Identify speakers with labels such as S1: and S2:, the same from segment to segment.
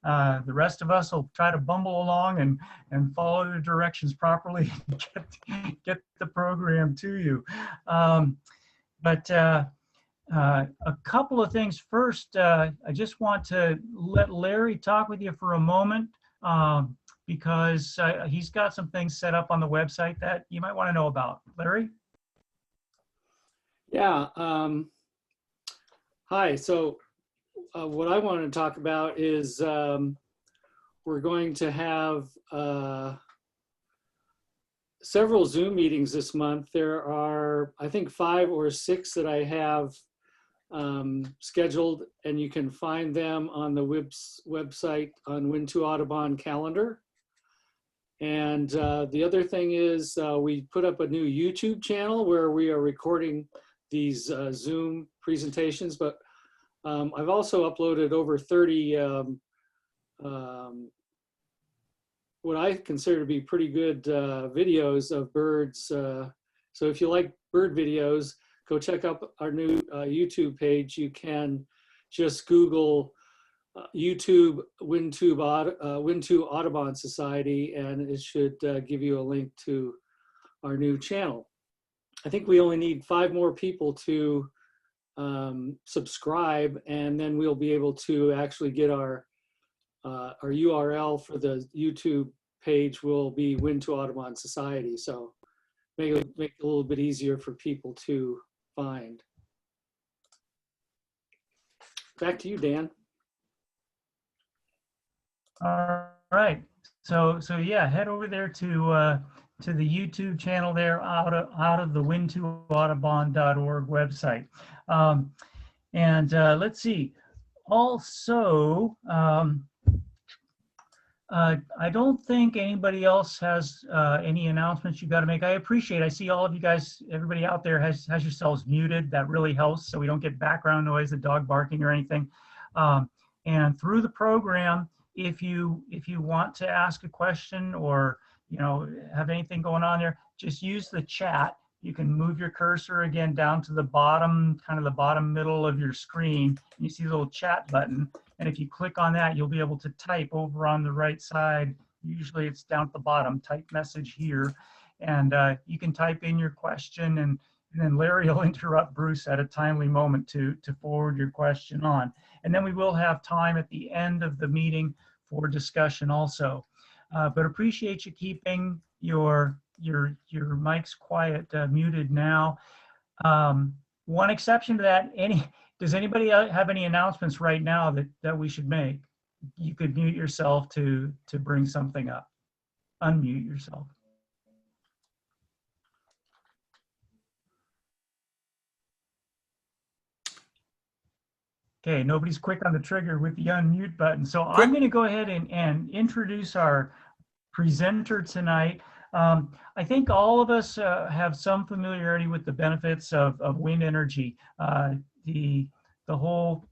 S1: The rest of us will try to bumble along and follow the directions properly and get the program to you. A couple of things. First, I just want to let Larry talk with you for a moment because he's got some things set up on the website that you might want to know about. Larry?
S2: Yeah. Hi. So what I wanted to talk about is we're going to have several Zoom meetings this month. There are, I think, 5 or 6 that I have scheduled, and you can find them on the website on Wintu Audubon calendar. And the other thing is we put up a new YouTube channel where we are recording these Zoom presentations, but I've also uploaded over 30 what I consider to be pretty good videos of birds. So if you like bird videos, go check out our new YouTube page. You can just Google YouTube Wintu Audubon Society, and it should give you a link to our new channel. I think we only need 5 more people to subscribe, and then we'll be able to actually get our URL for the YouTube page will be Wintu Audubon Society. So make it a little bit easier for people to find. Back to you, Dan.
S1: All right. So yeah, head over there to the YouTube channel there out of the wintuaudubon.org website. Let's see. Also, I don't think anybody else has any announcements you got to make. I see all of you guys, everybody out there has yourselves muted. That really helps so we don't get background noise, the dog barking or anything. And through the program, if you want to ask a question or have anything going on there, just use the chat. You can move your cursor again down to the bottom, kind of the bottom middle of your screen. And you see the little chat button. And if you click on that, you'll be able to type over on the right side. Usually it's down at the bottom, type message here. And you can type in your question, and then Larry will interrupt Bruce at a timely moment to forward your question on. And then we will have time at the end of the meeting for discussion also. But appreciate you keeping your mics quiet, muted now. One exception to that, does anybody have any announcements right now that we should make? You could mute yourself to bring something up. Unmute yourself. Okay, nobody's quick on the trigger with the unmute button. So I'm going to go ahead and introduce our presenter tonight. I think all of us have some familiarity with the benefits of wind energy. The whole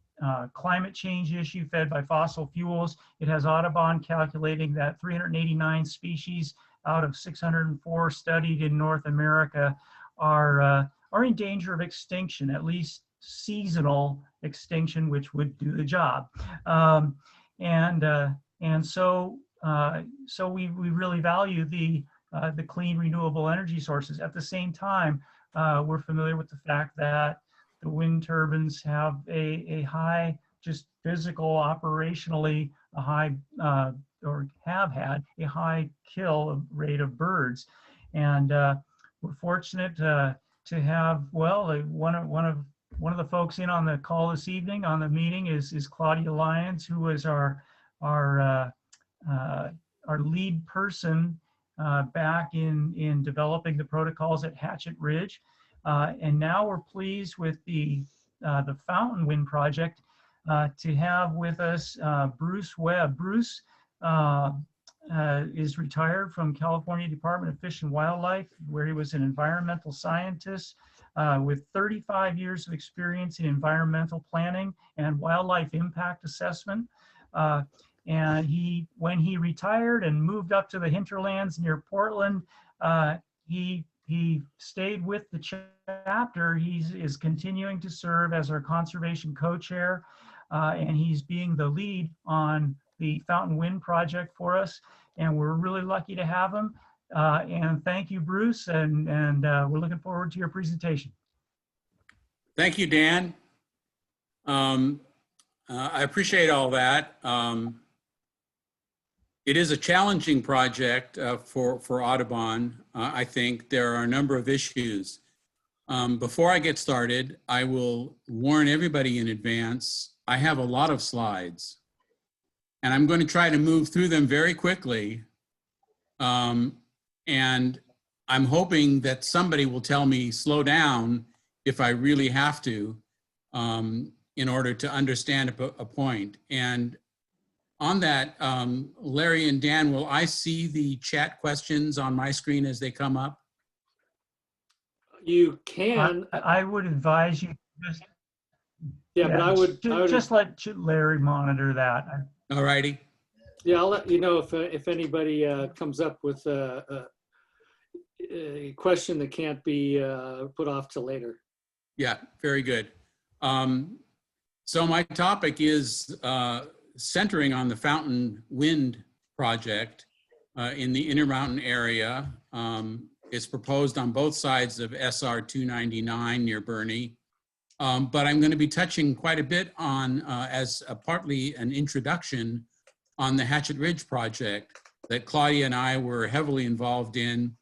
S1: climate change issue fed by fossil fuels. It has Audubon calculating that 389 species out of 604 studied in North America are in danger of extinction, at least seasonal extinction, which would do the job. So we really value the clean renewable energy sources. At the same time, we're familiar with the fact that the wind turbines have a high, just physical, operationally, a high, or have had a high kill rate of birds. And we're fortunate to have, well, one of the folks in on the call this evening on the meeting is Claudia Lyons, who is our lead person back in developing the protocols at Hatchet Ridge. And now we're pleased with the Fountain Wind Project to have with us Bruce Webb. Bruce is retired from California Department of Fish and Wildlife, where he was an environmental scientist with 35 years of experience in environmental planning and wildlife impact assessment. And when he retired and moved up to the hinterlands near Portland, he stayed with the chapter. He is continuing to serve as our conservation co-chair, and he's being the lead on the Fountain Wind project for us, and we're really lucky to have him. And thank you, Bruce, and we're looking forward to your presentation.
S3: Thank you, Dan. I appreciate all that. It is a challenging project for Audubon. I think there are a number of issues. Before I get started, I will warn everybody in advance, I have a lot of slides, and I'm going to try to move through them very quickly. And I'm hoping that somebody will tell me, slow down if I really have to, in order to understand a point. And on that, Larry and Dan, will I see the chat questions on my screen as they come up?
S2: You can.
S1: I would advise you just,
S2: Yeah, but I would
S1: just let Larry monitor that.
S3: All righty.
S2: Yeah, I'll let you know if anybody comes up with a question that can't be put off till later.
S3: Yeah, very good. So my topic is centering on the Fountain Wind project in the Intermountain area. It's proposed on both sides of SR 299 near Bernie. But I'm going to be touching quite a bit on, as partly an introduction, on the Hatchet Ridge project that Claudia and I were heavily involved in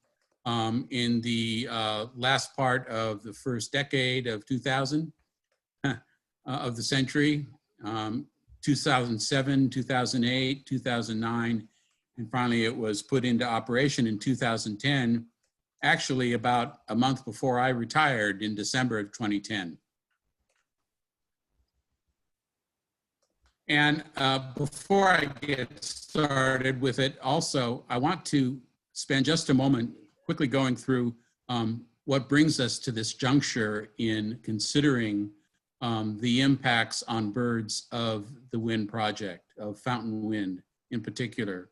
S3: the last part of the first decade of 2000 of the century, 2007, 2008, 2009, and finally it was put into operation in 2010, actually about a month before I retired in December of 2010. And before I get started with it, also, I want to spend just a moment quickly going through what brings us to this juncture in considering the impacts on birds of the wind project, of Fountain Wind in particular.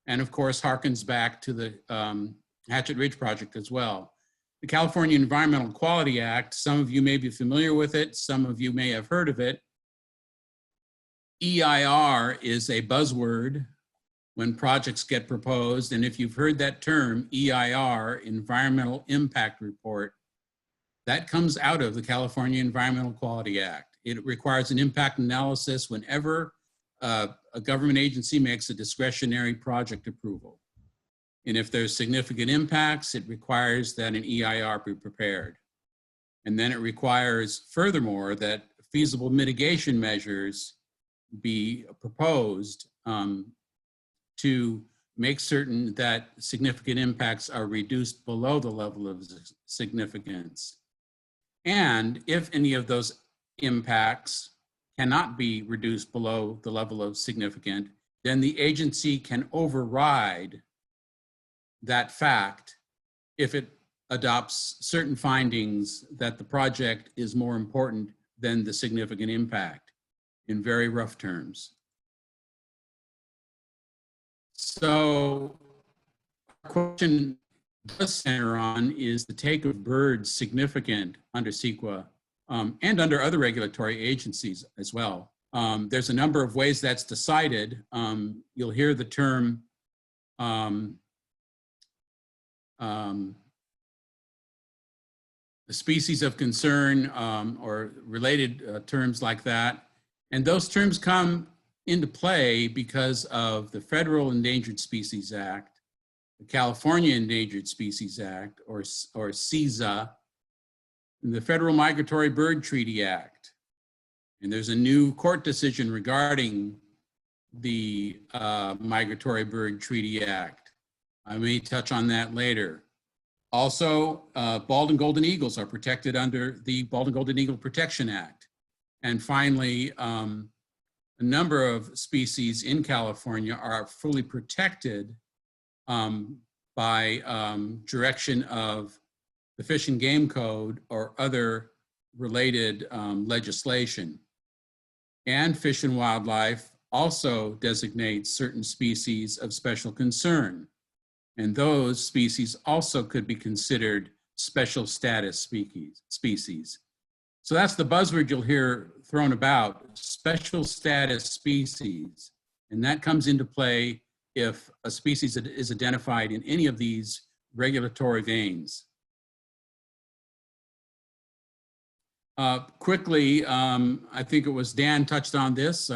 S3: And of course, harkens back to the Hatchet Ridge project as well. The California Environmental Quality Act, some of you may be familiar with it, some of you may have heard of it. EIR is a buzzword when projects get proposed, and if you've heard that term, EIR, Environmental Impact Report, that comes out of the California Environmental Quality Act. It requires an impact analysis whenever a government agency makes a discretionary project approval. And if there's significant impacts, it requires that an EIR be prepared. And then it requires, furthermore, that feasible mitigation measures be proposed to make certain that significant impacts are reduced below the level of significance. And if any of those impacts cannot be reduced below the level of significant, then the agency can override that fact if it adopts certain findings that the project is more important than the significant impact, in very rough terms. So our question does center on is the take of birds significant under CEQA and under other regulatory agencies as well. There's a number of ways that's decided. You'll hear the term the species of concern or related terms like that. And those terms come into play because of the Federal Endangered Species Act, the California Endangered Species Act, or CESA, and the Federal Migratory Bird Treaty Act. And there's a new court decision regarding the Migratory Bird Treaty Act. I may touch on that later. Also, bald and golden eagles are protected under the Bald and Golden Eagle Protection Act. And finally, a number of species in California are fully protected by direction of the Fish and Game Code or other related legislation. And Fish and Wildlife also designates certain species of special concern. And those species also could be considered special status species. So that's the buzzword you'll hear thrown about, special status species. And that comes into play if a species is identified in any of these regulatory veins. Quickly, I think it was Dan touched on this.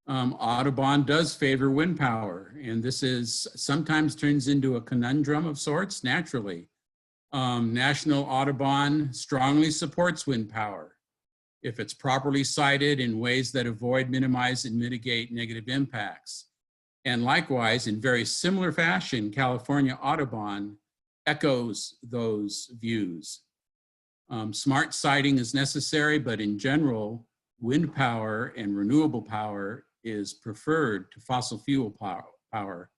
S3: Audubon does favor wind power, and this is sometimes turns into a conundrum of sorts naturally. National Audubon strongly supports wind power if it's properly sited in ways that avoid, minimize, and mitigate negative impacts. And likewise, in very similar fashion, California Audubon echoes those views. Smart siting is necessary, but in general, wind power and renewable power is preferred to fossil fuel power.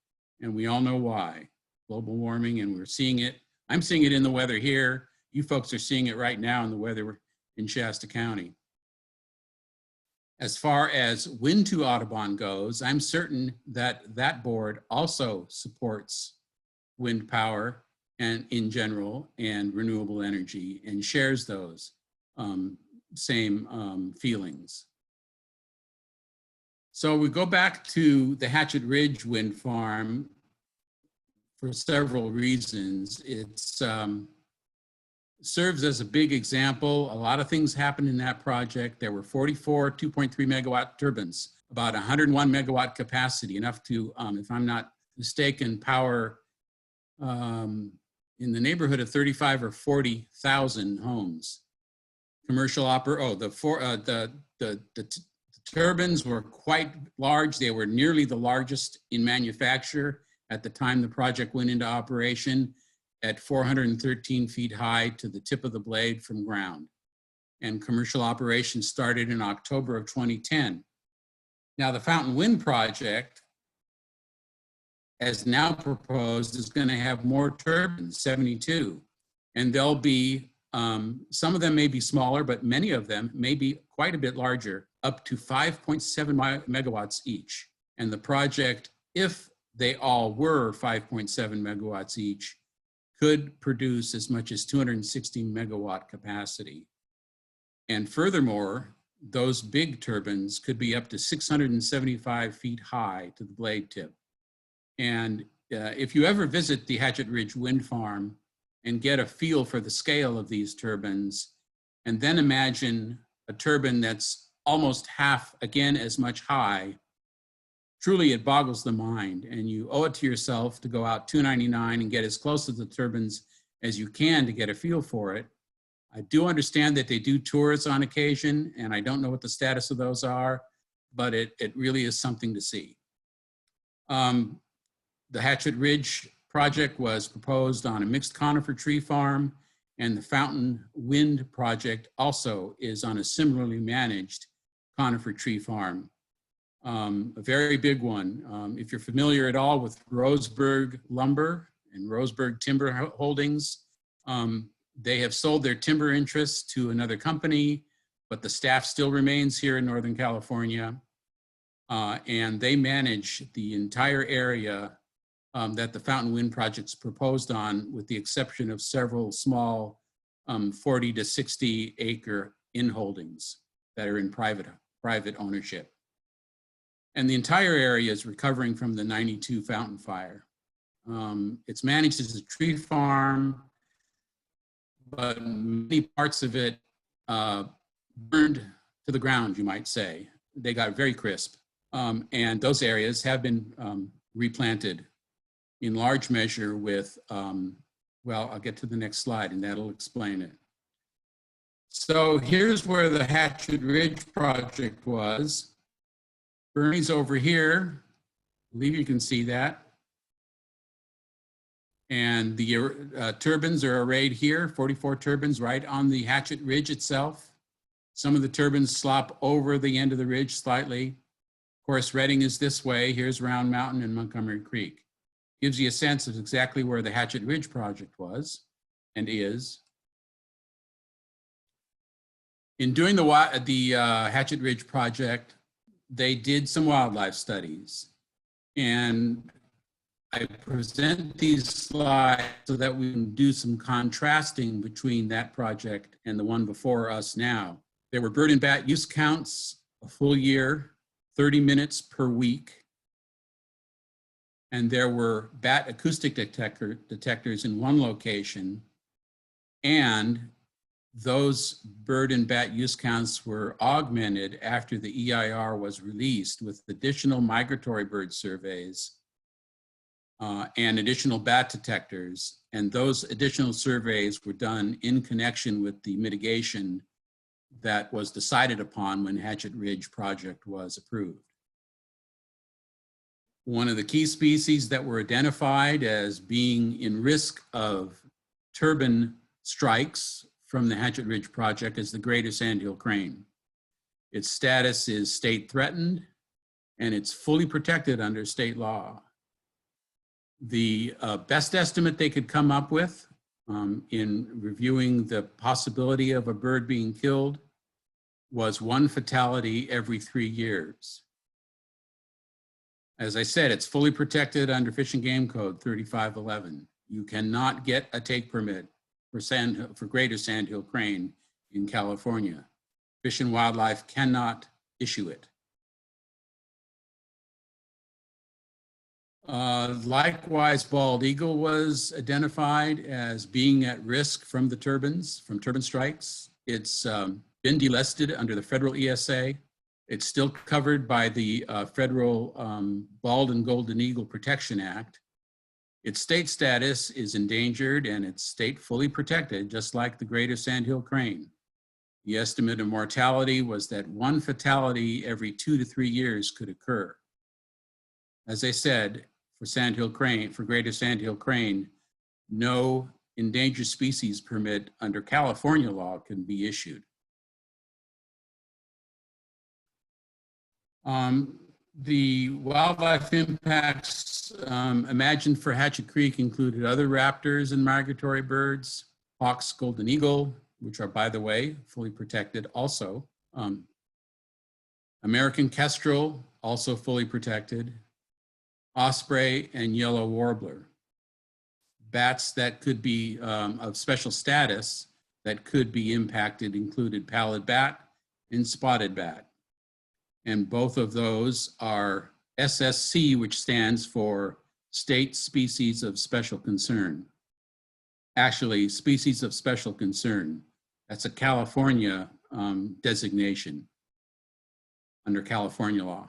S3: And we all know why. Global warming, and we're seeing it. I'm seeing it in the weather here. You folks are seeing it right now in the weather in Shasta County. As far as Wintu Audubon goes, I'm certain that that board also supports wind power and in general and renewable energy and shares those same feelings. So we go back to the Hatchet Ridge Wind Farm for several reasons. It's serves as a big example. A lot of things happened in that project. There were 44 2.3 megawatt turbines, about 101 megawatt capacity, enough to, if I'm not mistaken, power in the neighborhood of 35 or 40,000 homes. Commercial the turbines were quite large. They were nearly the largest in manufacture at the time the project went into operation, at 413 feet high to the tip of the blade from ground. And commercial operations started in October of 2010. Now the Fountain Wind project, as now proposed, is going to have more turbines, 72. And they'll be, some of them may be smaller, but many of them may be quite a bit larger, up to 5.7 megawatts each. And the project, if they all were 5.7 megawatts each, could produce as much as 260 megawatt capacity. And furthermore, those big turbines could be up to 675 feet high to the blade tip. And if you ever visit the Hatchet Ridge Wind Farm and get a feel for the scale of these turbines, and then imagine a turbine that's almost half, again, as much high, truly it boggles the mind, and you owe it to yourself to go out $2.99 and get as close to the turbines as you can to get a feel for it. I do understand that they do tours on occasion, and I don't know what the status of those are, but it really is something to see. The Hatchet Ridge project was proposed on a mixed conifer tree farm, and the Fountain Wind project also is on a similarly managed conifer tree farm. A very big one. If you're familiar at all with Roseburg Lumber and Roseburg Timber Holdings, they have sold their timber interests to another company, but the staff still remains here in Northern California. And they manage the entire area that the Fountain Wind project's proposed on, with the exception of several small 40 to 60 acre inholdings that are in private ownership. And the entire area is recovering from the '92 Fountain Fire. It's managed as a tree farm, but many parts of it burned to the ground, you might say. They got very crisp. And those areas have been replanted in large measure with, well, I'll get to the next slide and that'll explain it. So here's where the Hatchet Ridge project was. Bernie's over here. I believe you can see that. And the turbines are arrayed here, 44 turbines right on the Hatchet Ridge itself. Some of the turbines slop over the end of the ridge slightly. Of course, Redding is this way. Here's Round Mountain and Montgomery Creek. Gives you a sense of exactly where the Hatchet Ridge project was and is. In doing the Hatchet Ridge project, they did some wildlife studies, and I present these slides so that we can do some contrasting between that project and the one before us now. There were bird and bat use counts a full year, 30 minutes per week. and there were bat acoustic detectors in one location, and those bird and bat use counts were augmented after the EIR was released with additional migratory bird surveys and additional bat detectors. And those additional surveys were done in connection with the mitigation that was decided upon when Hatchet Ridge project was approved. One of the key species that were identified as being in risk of turbine strikes from the Hatchet Ridge project is the greater sandhill crane. Its status is state threatened, and it's fully protected under state law. The best estimate they could come up with in reviewing the possibility of a bird being killed was 1 fatality every 3 years. As I said, it's fully protected under Fish and Game Code 3511. You cannot get a take permit for greater sandhill crane in California. Fish and Wildlife cannot issue it. Likewise, bald eagle was identified as being at risk from the turbines, from turbine strikes. It's been delisted under the federal ESA. It's still covered by the federal Bald and Golden Eagle Protection Act. Its state status is endangered and it's state fully protected, just like the greater sandhill crane. The estimate of mortality was that 1 fatality every 2 to 3 years could occur. As I said, for sandhill crane, for greater sandhill crane, no endangered species permit under California law can be issued. The wildlife impacts imagined for Hatchet Creek included other raptors and migratory birds, hawks, golden eagle, which are, by the way, fully protected also. American kestrel, also fully protected. Osprey and yellow warbler. Bats that could be of special status that could be impacted included pallid bat and spotted bat. And both of those are SSC, which stands for State Species of Special Concern. Actually, Species of Special Concern. That's a California designation under California law.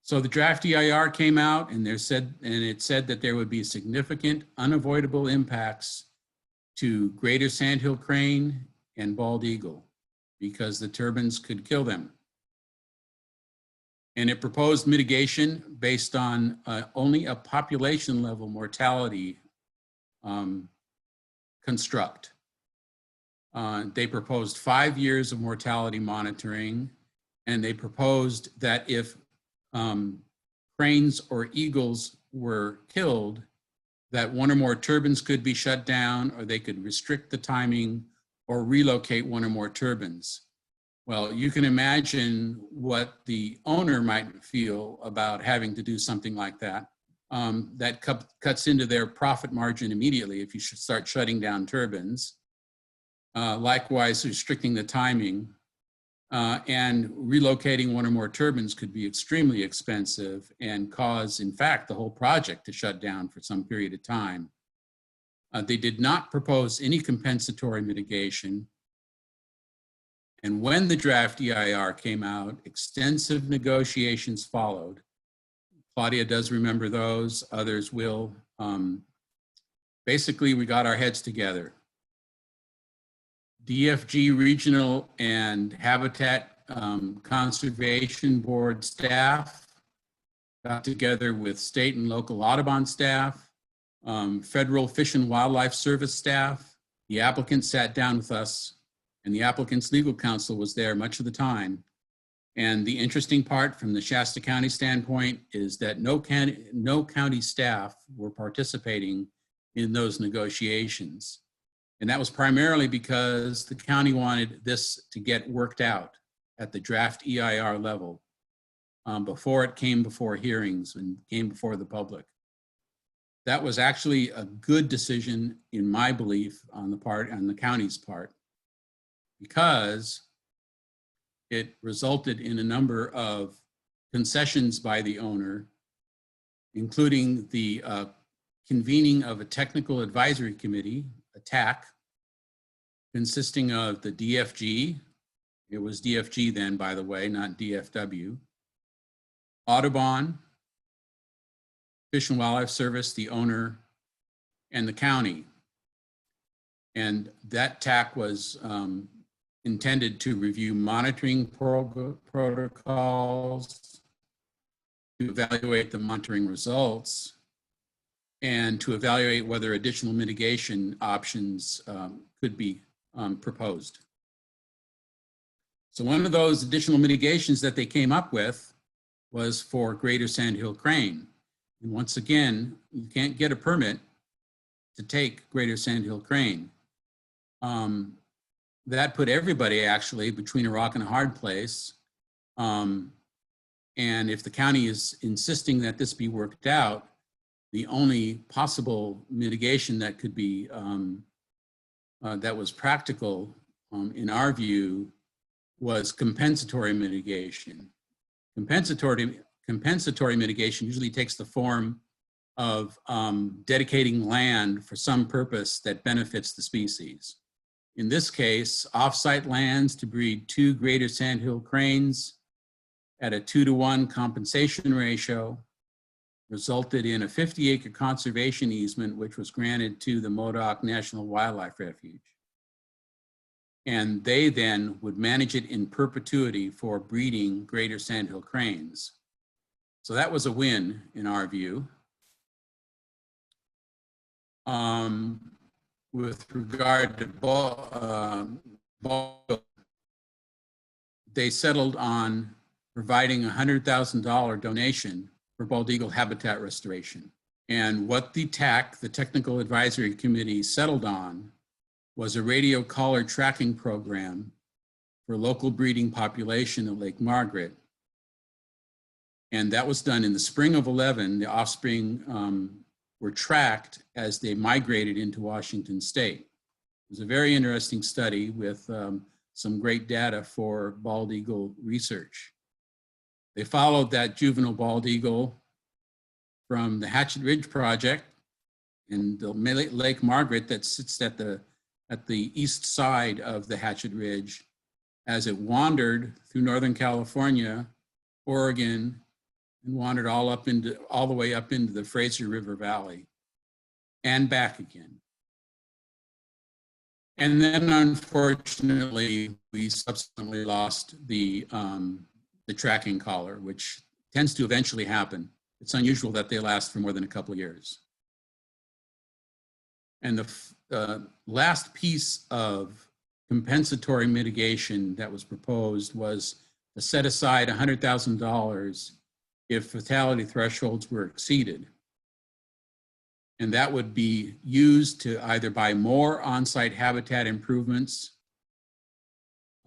S3: So the draft EIR came out and it said that there would be significant unavoidable impacts to greater sandhill crane and bald eagle, because the turbines could kill them. And it proposed mitigation based on only a population level mortality construct. They proposed 5 years of mortality monitoring, and they proposed that if cranes or eagles were killed, that 1 or more turbines could be shut down, or they could restrict the timing or relocate 1 or more turbines. Well, you can imagine what the owner might feel about having to do something like that. That cuts into their profit margin immediately if you should start shutting down turbines. Likewise, restricting the timing and relocating 1 or more turbines could be extremely expensive and cause, in fact, the whole project to shut down for some period of time. They did not propose any compensatory mitigation. And when the draft EIR came out, extensive negotiations followed. Claudia does remember those, others will. Basically, we got our heads together. DFG Regional and Habitat Conservation Board staff got together with state and local Audubon staff, Federal Fish and Wildlife Service staff. The applicant sat down with us, and the applicant's legal counsel was there much of the time. And the interesting part from the Shasta County standpoint is that no county staff were participating in those negotiations. And that was primarily because the county wanted this to get worked out at the draft EIR level before it came before hearings and came before the public. That was actually a good decision, in my belief, on the county's part, because it resulted in a number of concessions by the owner, including the convening of a technical advisory committee, a TAC, consisting of the DFG, it was DFG then, by the way, not DFW, Audubon, Fish and Wildlife Service, the owner, and the county. And that TAC was intended to review monitoring protocols, to evaluate the monitoring results, and to evaluate whether additional mitigation options could be proposed. So one of those additional mitigations that they came up with was for greater sandhill crane. And once again, you can't get a permit to take greater sandhill crane. That put everybody actually between a rock and a hard place. And if the county is insisting that this be worked out, the only possible mitigation that could be, that was practical in our view, was compensatory mitigation. Compensatory mitigation usually takes the form of dedicating land for some purpose that benefits the species. In this case, off-site lands to breed 2 greater sandhill cranes at a 2-to-1 compensation ratio resulted in a 50-acre conservation easement, which was granted to the Modoc National Wildlife Refuge. And they then would manage it in perpetuity for breeding greater sandhill cranes. So that was a win in our view. With regard to they settled on providing a $100,000 donation for bald eagle habitat restoration. And what the TAC, the Technical Advisory Committee, settled on was a radio collar tracking program for local breeding population at Lake Margaret. And that was done in the spring of 11. The offspring were tracked as they migrated into Washington State. It was a very interesting study with some great data for bald eagle research. They followed that juvenile bald eagle from the Hatchet Ridge Project in the Lake Margaret that sits at the east side of the Hatchet Ridge as it wandered through Northern California, Oregon, and wandered all the way up into the Fraser River Valley and back again. And then unfortunately, we subsequently lost the tracking collar, which tends to eventually happen. It's unusual that they last for more than a couple of years. And the last piece of compensatory mitigation that was proposed was to set aside $100,000 if fatality thresholds were exceeded. And that would be used to either buy more on-site habitat improvements,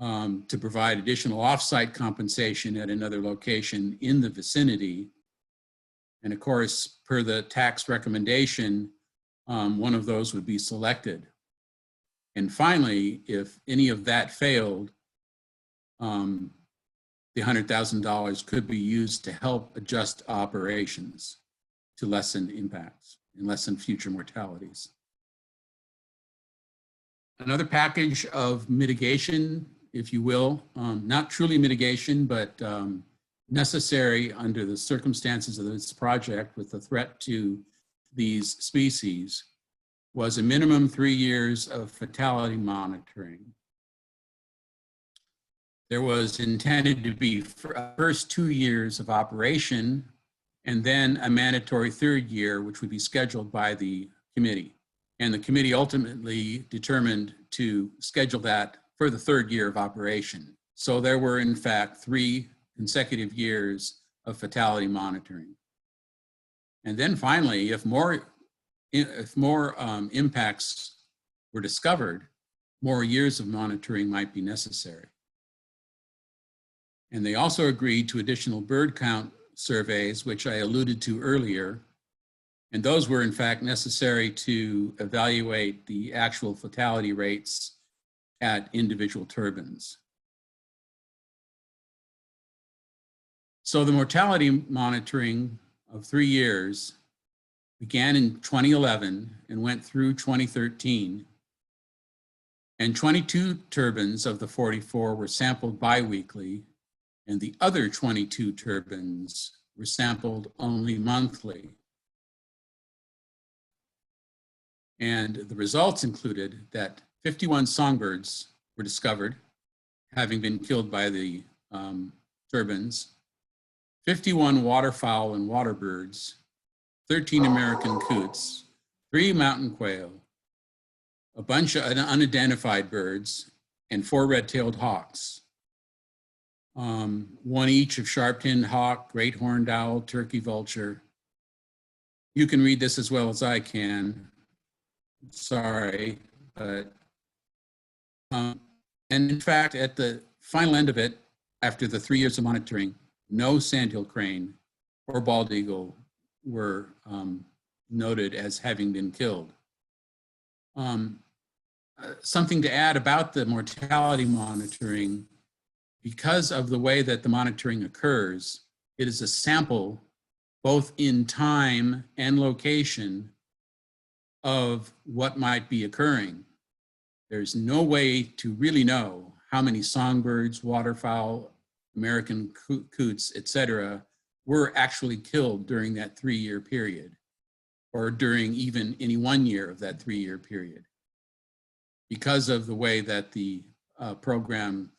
S3: to provide additional off-site compensation at another location in the vicinity. And of course, per the tax recommendation, one of those would be selected. And finally, if any of that failed, the $100,000 could be used to help adjust operations to lessen impacts and lessen future mortalities. Another package of mitigation, if you will, not truly mitigation, but necessary under the circumstances of this project with the threat to these species, was a minimum 3 years of fatality monitoring. There was intended to be first 2 years of operation and then a mandatory 3rd year, which would be scheduled by the committee. And the committee ultimately determined to schedule that for the 3rd year of operation. So there were in fact 3 consecutive years of fatality monitoring. And then finally, if more impacts were discovered, more years of monitoring might be necessary. And they also agreed to additional bird count surveys, which I alluded to earlier. And those were in fact necessary to evaluate the actual fatality rates at individual turbines. So the mortality monitoring of 3 years began in 2011 and went through 2013. And 22 turbines of the 44 were sampled biweekly, and the other 22 turbines were sampled only monthly. And the results included that 51 songbirds were discovered, having been killed by the turbines, 51 waterfowl and water birds, 13 American coots, 3 mountain quail, a bunch of unidentified birds, and 4 red-tailed hawks. 1 each of sharp-tinned hawk, great horned owl, turkey vulture. You can read this as well as I can. Sorry, but and in fact, at the final end of it, after the 3 years of monitoring, no sandhill crane or bald eagle were noted as having been killed. Something to add about the mortality monitoring, because of the way that the monitoring occurs, it is a sample both in time and location of what might be occurring. There's no way to really know how many songbirds, waterfowl, American coots, etc., were actually killed during that 3-year period, or during even any 1 year of that 3-year period, because of the way that the program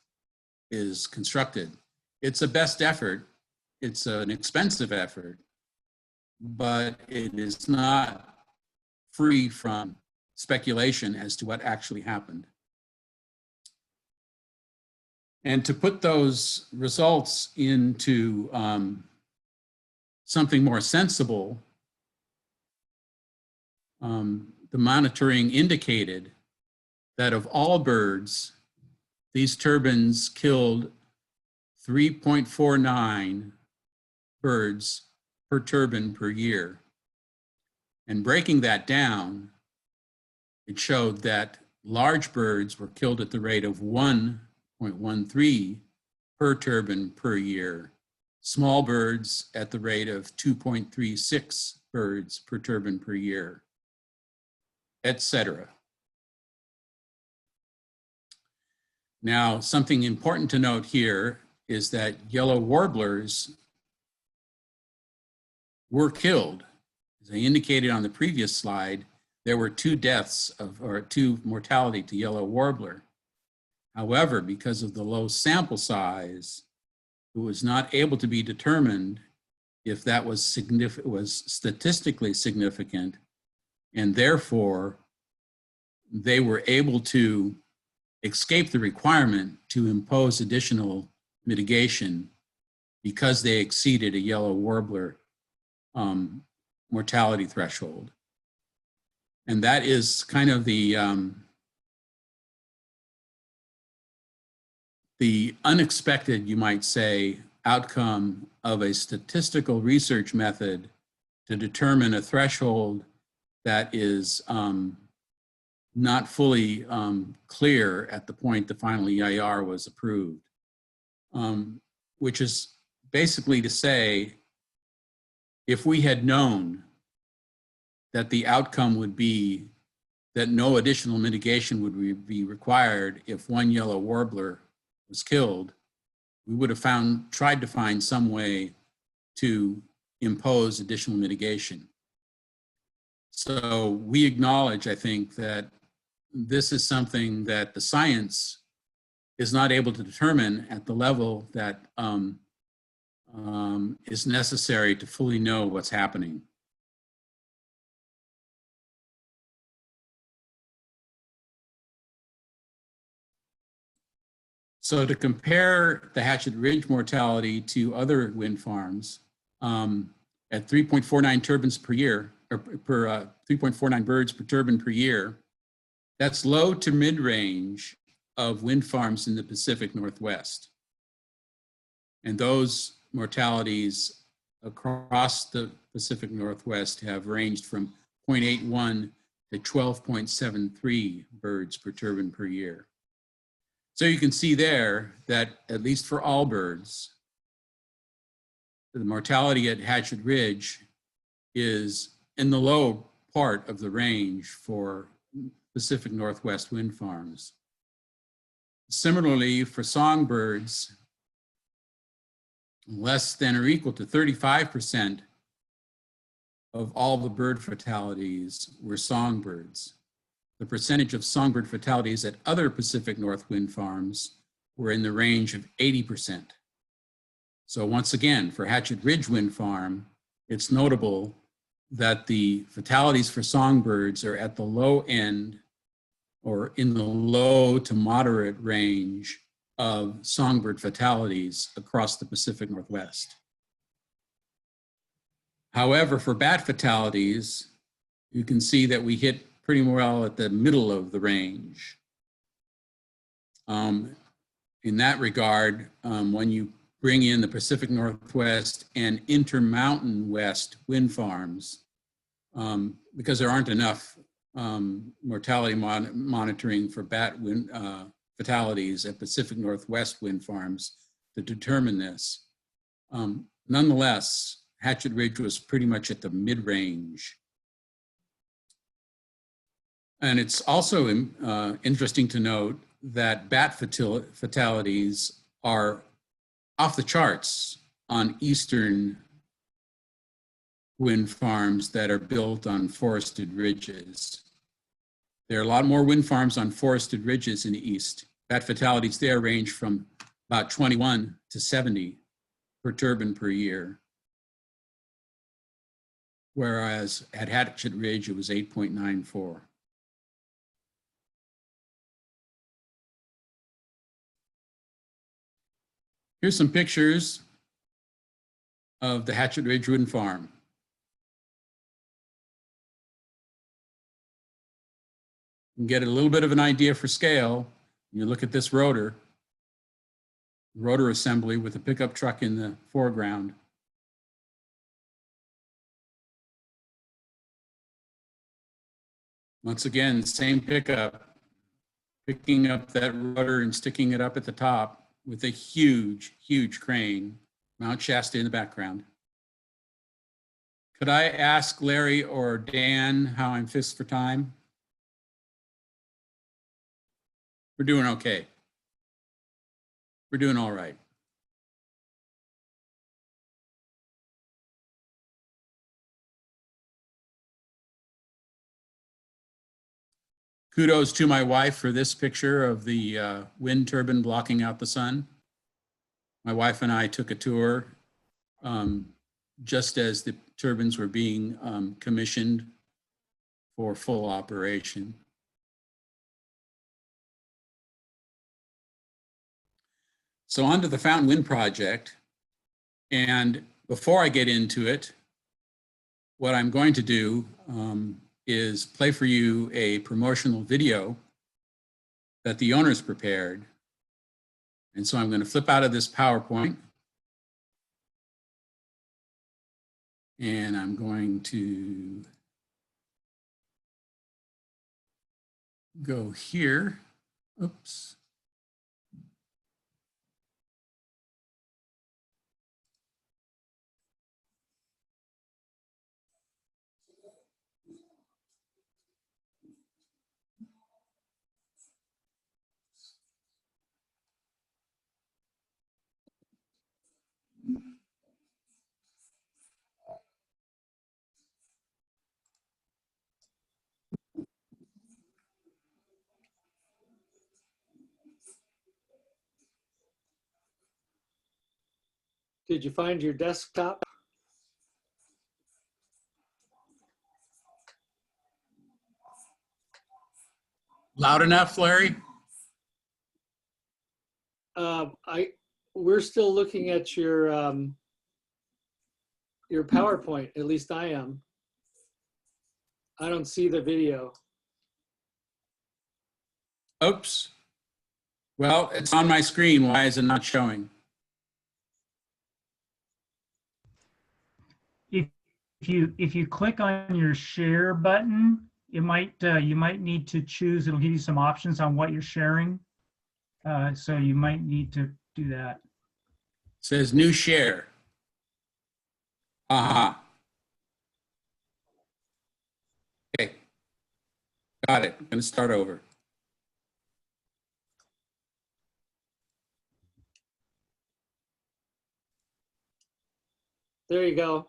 S3: is constructed. It's a best effort. It's an expensive effort, but it is not free from speculation as to what actually happened. And to put those results into something more sensible, the monitoring indicated that of all birds, these turbines killed 3.49 birds per turbine per year. And breaking that down, it showed that large birds were killed at the rate of 1.13 per turbine per year, small birds at the rate of 2.36 birds per turbine per year, etc. Now, something important to note here is that yellow warblers were killed. As I indicated on the previous slide, there were 2 deaths or 2 mortality to yellow warbler. However, because of the low sample size, it was not able to be determined if that was statistically significant, and therefore they were able to escape the requirement to impose additional mitigation because they exceeded a yellow warbler mortality threshold. And that is kind of the unexpected, you might say, outcome of a statistical research method to determine a threshold that is not fully clear at the point the final EIR was approved, which is basically to say, if we had known that the outcome would be that no additional mitigation would be required if 1 yellow warbler was killed, we would have tried to find some way to impose additional mitigation. So we acknowledge, I think, that this is something that the science is not able to determine at the level that is necessary to fully know what's happening. So to compare the Hatchet Ridge mortality to other wind farms, at 3.49 turbines per year, or per 3.49 birds per turbine per year, that's low to mid-range of wind farms in the Pacific Northwest. And those mortalities across the Pacific Northwest have ranged from 0.81 to 12.73 birds per turbine per year. So you can see there that, at least for all birds, the mortality at Hatchet Ridge is in the low part of the range for Pacific Northwest wind farms. Similarly, for songbirds, less than or equal to 35% of all the bird fatalities were songbirds. The percentage of songbird fatalities at other Pacific North wind farms were in the range of 80%. So once again, for Hatchet Ridge Wind Farm, it's notable that the fatalities for songbirds are at the low end or in the low to moderate range of songbird fatalities across the Pacific Northwest. However, for bat fatalities, you can see that we hit pretty well at the middle of the range. In that regard, when you bring in the Pacific Northwest and Intermountain West wind farms, because there aren't enough mortality monitoring for bat wind fatalities at Pacific Northwest wind farms to determine this. Nonetheless, Hatchet Ridge was pretty much at the mid-range. And it's also interesting to note that bat fatalities are off the charts on eastern wind farms that are built on forested ridges. There are a lot more wind farms on forested ridges in the east. Bat fatalities there range from about 21 to 70 per turbine per year. Whereas at Hatchet Ridge, it was 8.94. Here's some pictures of the Hatchet Ridge Wind Farm. You can get a little bit of an idea for scale. You look at this rotor assembly with a pickup truck in the foreground. Once again, same pickup, picking up that rotor and sticking it up at the top with a huge, huge crane, Mount Shasta in the background. Could I ask Larry or Dan how I'm fixed for time? We're doing okay. We're doing all right. Kudos to my wife for this picture of the wind turbine blocking out the sun. My wife and I took a tour just as the turbines were being commissioned for full operation. So on to the Fountain Wind Project. And before I get into it, what I'm going to do is play for you a promotional video that the owners prepared. And so I'm going to flip out of this PowerPoint. And I'm going to go here. Oops.
S2: Did you find your desktop?
S3: Loud enough, Larry?
S2: We're still looking at your PowerPoint, at least I am. I don't see the video.
S3: Oops. Well, it's on my screen. Why is it not showing?
S1: If you click on your share button, it might you might need to choose. It'll give you some options on what you're sharing. So you might need to do that.
S3: It says new share. Aha. Okay. Got it. I'm going to start over.
S2: There you go.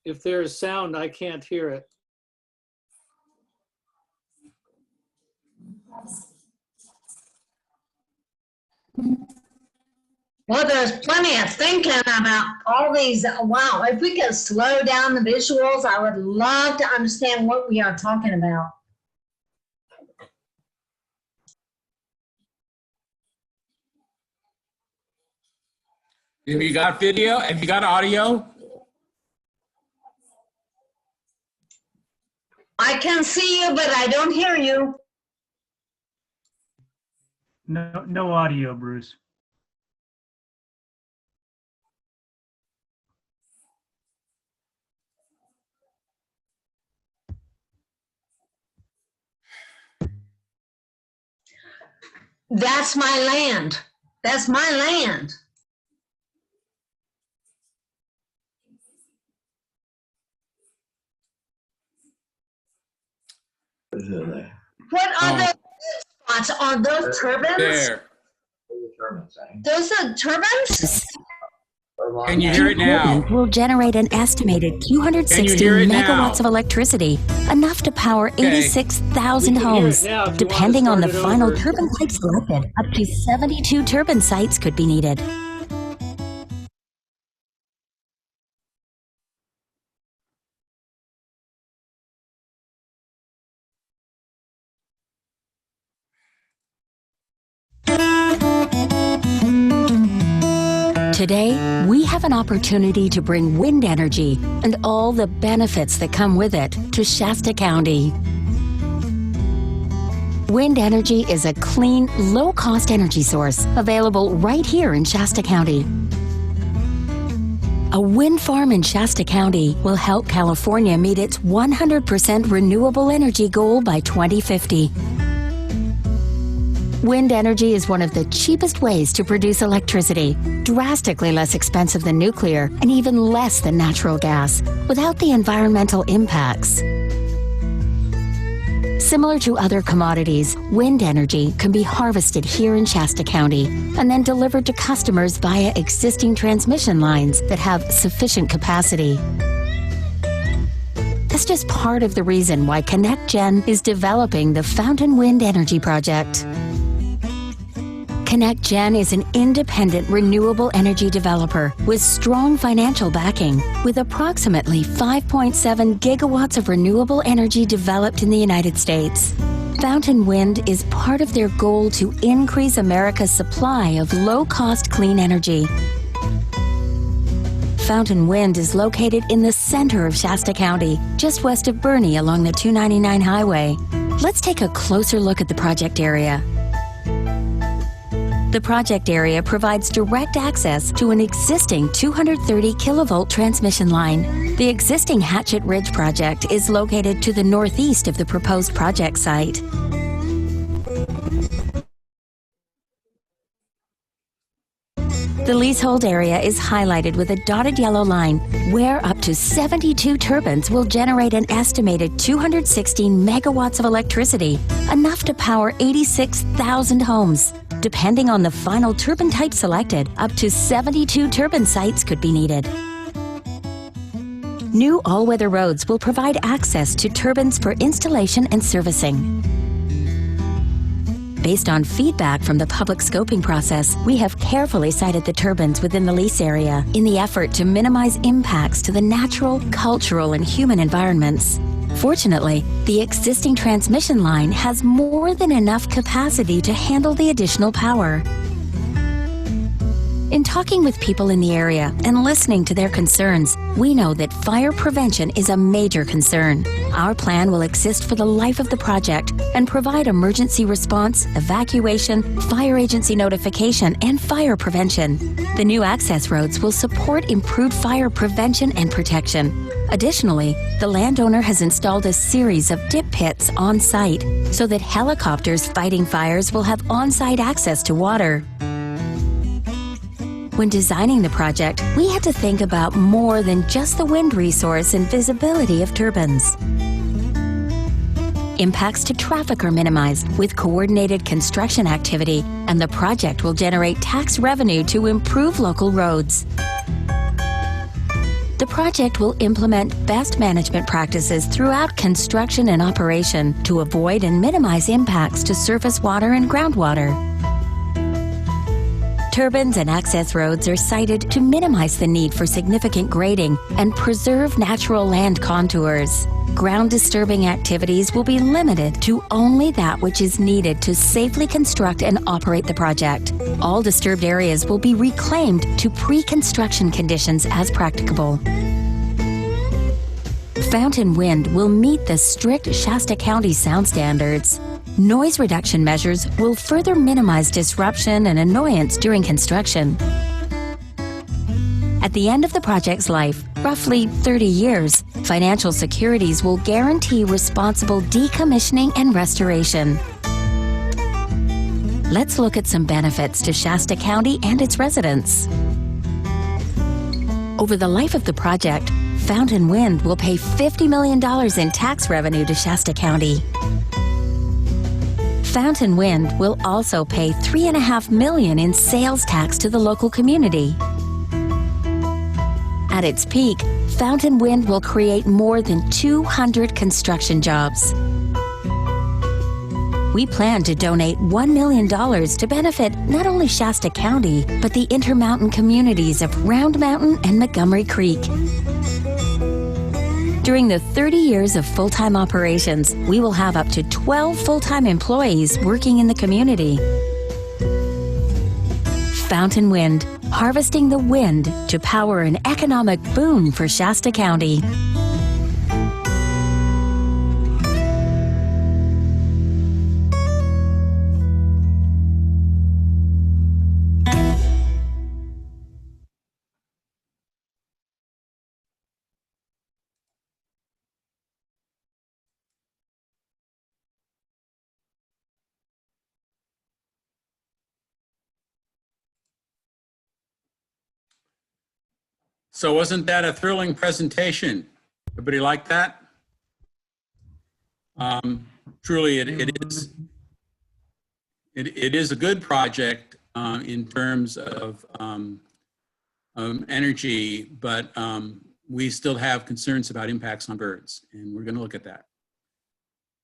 S2: If there's sound, I can't hear it.
S4: Well, there's plenty of thinking about all these. Wow, if we could slow down the visuals, I would love to understand what we are talking about.
S3: Have you got video? Have you got audio?
S4: I can see you, but I don't hear you.
S1: No audio, Bruce.
S4: That's my land. That's my land. What are those spots? Are those turbines?
S3: There.
S4: Those are turbines?
S3: Can you hear it now?
S5: Will generate an estimated 260
S3: hear it
S5: megawatts
S3: now?
S5: of electricity, enough to power 86,000
S2: We can hear it
S5: homes.
S2: now if you want to
S5: Depending on the
S2: start it
S5: final
S2: over.
S5: turbine type selected, up to 72 turbine sites could be needed. Today, we have an opportunity to bring wind energy and all the benefits that come with it to Shasta County. Wind energy is a clean, low-cost energy source available right here in Shasta County. A wind farm in Shasta County will help California meet its 100% renewable energy goal by 2050. Wind energy is one of the cheapest ways to produce electricity, drastically less expensive than nuclear and even less than natural gas, without the environmental impacts. Similar to other commodities, wind energy can be harvested here in Shasta County and then delivered to customers via existing transmission lines that have sufficient capacity. That's just part of the reason why ConnectGen is developing the Fountain Wind Energy Project. ConnectGen is an independent renewable energy developer with strong financial backing, with approximately 5.7 gigawatts of renewable energy developed in the United States. Fountain Wind is part of their goal to increase America's supply of low-cost clean energy. Fountain Wind is located in the center of Shasta County, just west of Boerne along the 299 highway. Let's take a closer look at the project area. The project area provides direct access to an existing 230 kilovolt transmission line. The existing Hatchet Ridge project is located to the northeast of the proposed project site. The leasehold area is highlighted with a dotted yellow line, where up to 72 turbines will generate an estimated 216 megawatts of electricity, enough to power 86,000 homes. Depending on the final turbine type selected, up to 72 turbine sites could be needed. New all-weather roads will provide access to turbines for installation and servicing. Based on feedback from the public scoping process, we have carefully sited the turbines within the lease area in the effort to minimize impacts to the natural, cultural, and human environments. Fortunately, the existing transmission line has more than enough capacity to handle the additional power. In talking with people in the area and listening to their concerns, we know that fire prevention is a major concern. Our plan will exist for the life of the project and provide emergency response, evacuation, fire agency notification, and fire prevention. The new access roads will support improved fire prevention and protection. Additionally, the landowner has installed a series of dip pits on site so that helicopters fighting fires will have on-site access to water. When designing the project, we had to think about more than just the wind resource and visibility of turbines. Impacts to traffic are minimized with coordinated construction activity, and the project will generate tax revenue to improve local roads. The project will implement best management practices throughout construction and operation to avoid and minimize impacts to surface water and groundwater. Turbines and access roads are sited to minimize the need for significant grading and preserve natural land contours. Ground disturbing activities will be limited to only that which is needed to safely construct and operate the project. All disturbed areas will be reclaimed to pre-construction conditions as practicable. Fountain Wind will meet the strict Shasta County sound standards. Noise reduction measures will further minimize disruption and annoyance during construction. At the end of the project's life, roughly 30 years, financial securities will guarantee responsible decommissioning and restoration. Let's look at some benefits to Shasta County and its residents. Over the life of the project, Fountain Wind will pay $50 million in tax revenue to Shasta County. Fountain Wind will also pay $3.5 million in sales tax to the local community. At its peak, Fountain Wind will create more than 200 construction jobs. We plan to donate $1 million to benefit not only Shasta County, but the Intermountain communities of Round Mountain and Montgomery Creek. During the 30 years of full-time operations, we will have up to 12 full-time employees working in the community. Fountain Wind, harvesting the wind to power an economic boon for Shasta County.
S3: So wasn't that a thrilling presentation? Everybody like that? Truly, it is a good project in terms of energy, but we still have concerns about impacts on birds, and we're going to look at that.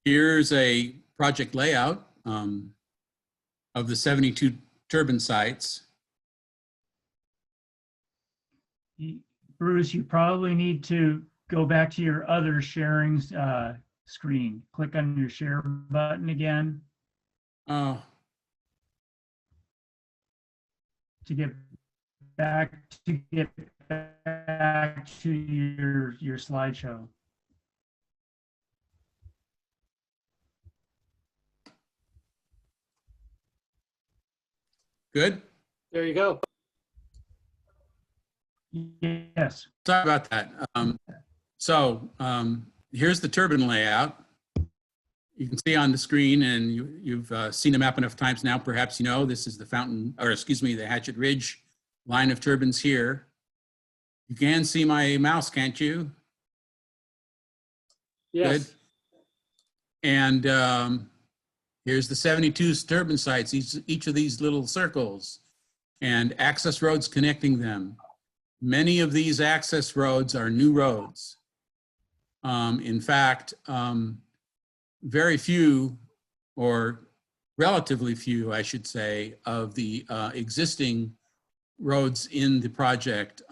S3: Here's a project layout of the 72 turbine sites.
S1: Bruce, you probably need to go back to your other sharing screen. Click on your share button again.
S3: Oh.
S1: To get back to your slideshow.
S3: Good.
S2: There you go.
S1: Yes.
S3: Sorry about that. Here's the turbine layout. You can see on the screen, and you've seen the map enough times now, perhaps you know, this is the the Hatchet Ridge line of turbines here. You can see my mouse, can't you?
S2: Yes.
S3: Good. And here's the 72 turbine sites, each of these little circles, and access roads connecting them. Many of these access roads are new roads. In fact, very few, or relatively few, I should say, of the existing roads in the project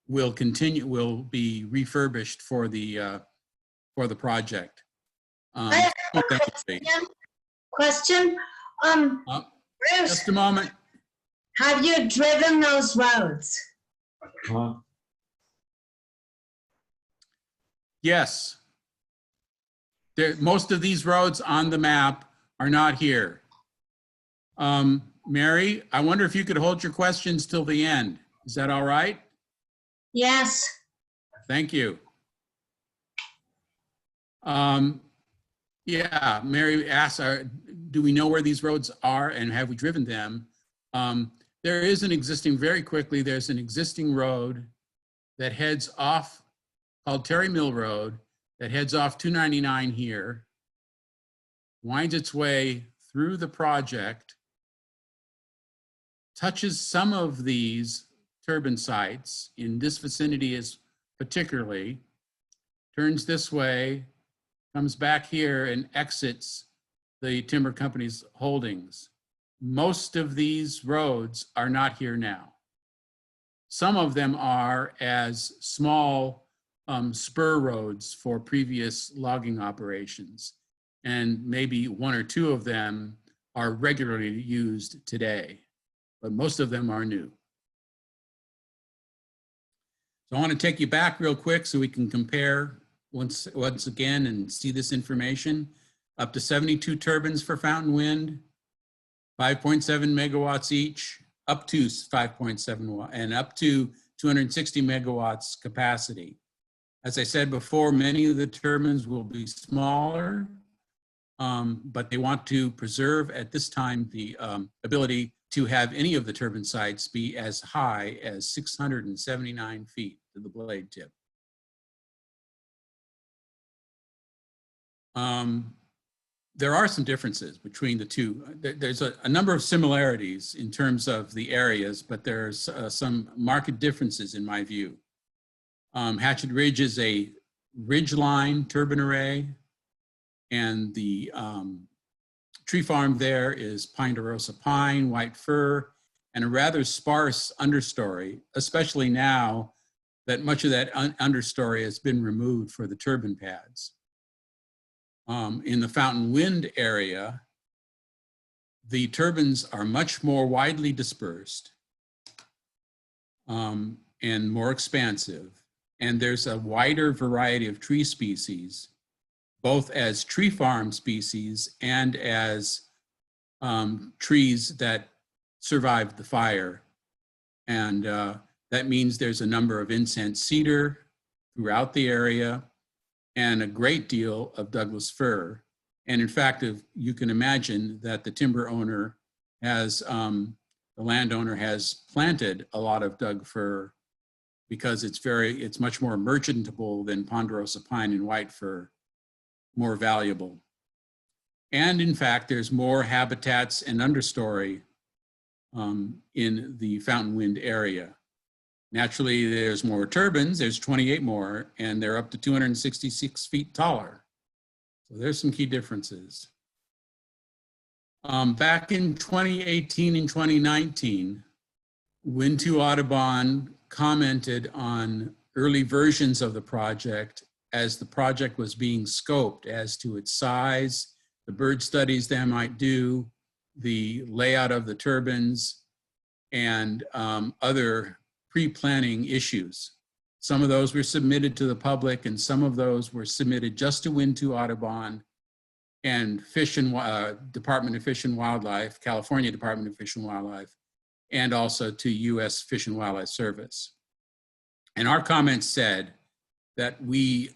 S3: will be refurbished for the for the project.
S4: I have a question. Bruce,
S3: Just a moment.
S4: have you driven those roads?
S3: Yes. Most of these roads on the map are not here. Mary, I wonder if you could hold your questions till the end. Is that all right?
S4: Yes.
S3: Thank you. Yeah, Mary asked, do we know where these roads are and have we driven them? There is an existing, very quickly, there's an existing road that heads off, called Terry Mill Road, that heads off 299 here, winds its way through the project, touches some of these turbine sites in this vicinity is particularly, turns this way, comes back here and exits the timber company's holdings. Most of these roads are not here now. Some of them are as small spur roads for previous logging operations, and maybe one or two of them are regularly used today, but most of them are new. So I want to take you back real quick so we can compare once again and see this information. Up to 72 turbines for Fountain Wind, 5.7 megawatts each, up to 5.7 and up to 260 megawatts capacity. As I said before, many of the turbines will be smaller, but they want to preserve at this time the ability to have any of the turbine sites be as high as 679 feet to the blade tip. There are some differences between the two. There's a number of similarities in terms of the areas, but there's some marked differences in my view. Hatchet Ridge is a ridgeline turbine array, and the tree farm there is Ponderosa pine, white fir, and a rather sparse understory, especially now that much of that understory has been removed for the turbine pads. In the Fountain Wind area, the turbines are much more widely dispersed and more expansive. And there's a wider variety of tree species, both as tree farm species and as trees that survived the fire. And that means there's a number of incense cedar throughout the area, and a great deal of Douglas fir. And in fact, if you can imagine that the timber owner has, the landowner has planted a lot of Doug fir because it's much more merchantable than Ponderosa pine and white fir, more valuable. And in fact, there's more habitats and understory in the Fountain Wind area. Naturally, there's more turbines, there's 28 more, and they're up to 266 feet taller. So there's some key differences. Back in 2018 and 2019, Wintu Audubon commented on early versions of the project as the project was being scoped as to its size, the bird studies they might do, the layout of the turbines, and other pre-planning issues. Some of those were submitted to the public, and some of those were submitted just to Wintu Audubon and Department of Fish and Wildlife, California Department of Fish and Wildlife, and also to U.S. Fish and Wildlife Service. And our comments said that we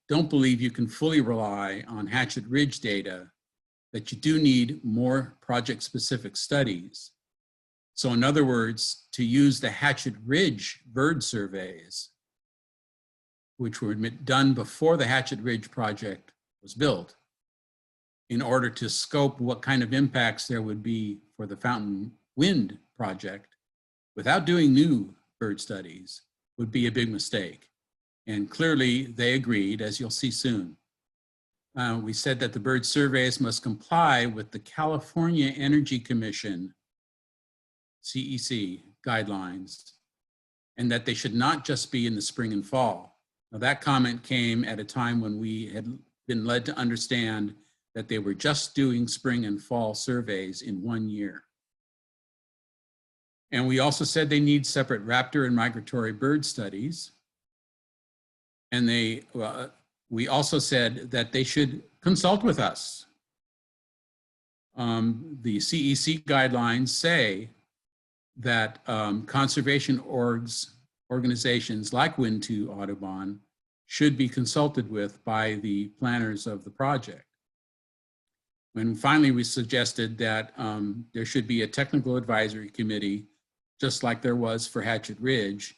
S3: don't believe you can fully rely on Hatchet Ridge data, that you do need more project-specific studies. So in other words, to use the Hatchet Ridge bird surveys, which were done before the Hatchet Ridge project was built, in order to scope what kind of impacts there would be for the Fountain Wind project, without doing new bird studies, would be a big mistake. And clearly they agreed, as you'll see soon. We said that the bird surveys must comply with the California Energy Commission CEC guidelines, and that they should not just be in the spring and fall. Now, that comment came at a time when we had been led to understand that they were just doing spring and fall surveys in 1 year. And we also said they need separate raptor and migratory bird studies. And we also said that they should consult with us. The CEC guidelines say that conservation organizations like Wintu Audubon should be consulted with by the planners of the project. And finally, we suggested that there should be a technical advisory committee, just like there was for Hatchet Ridge,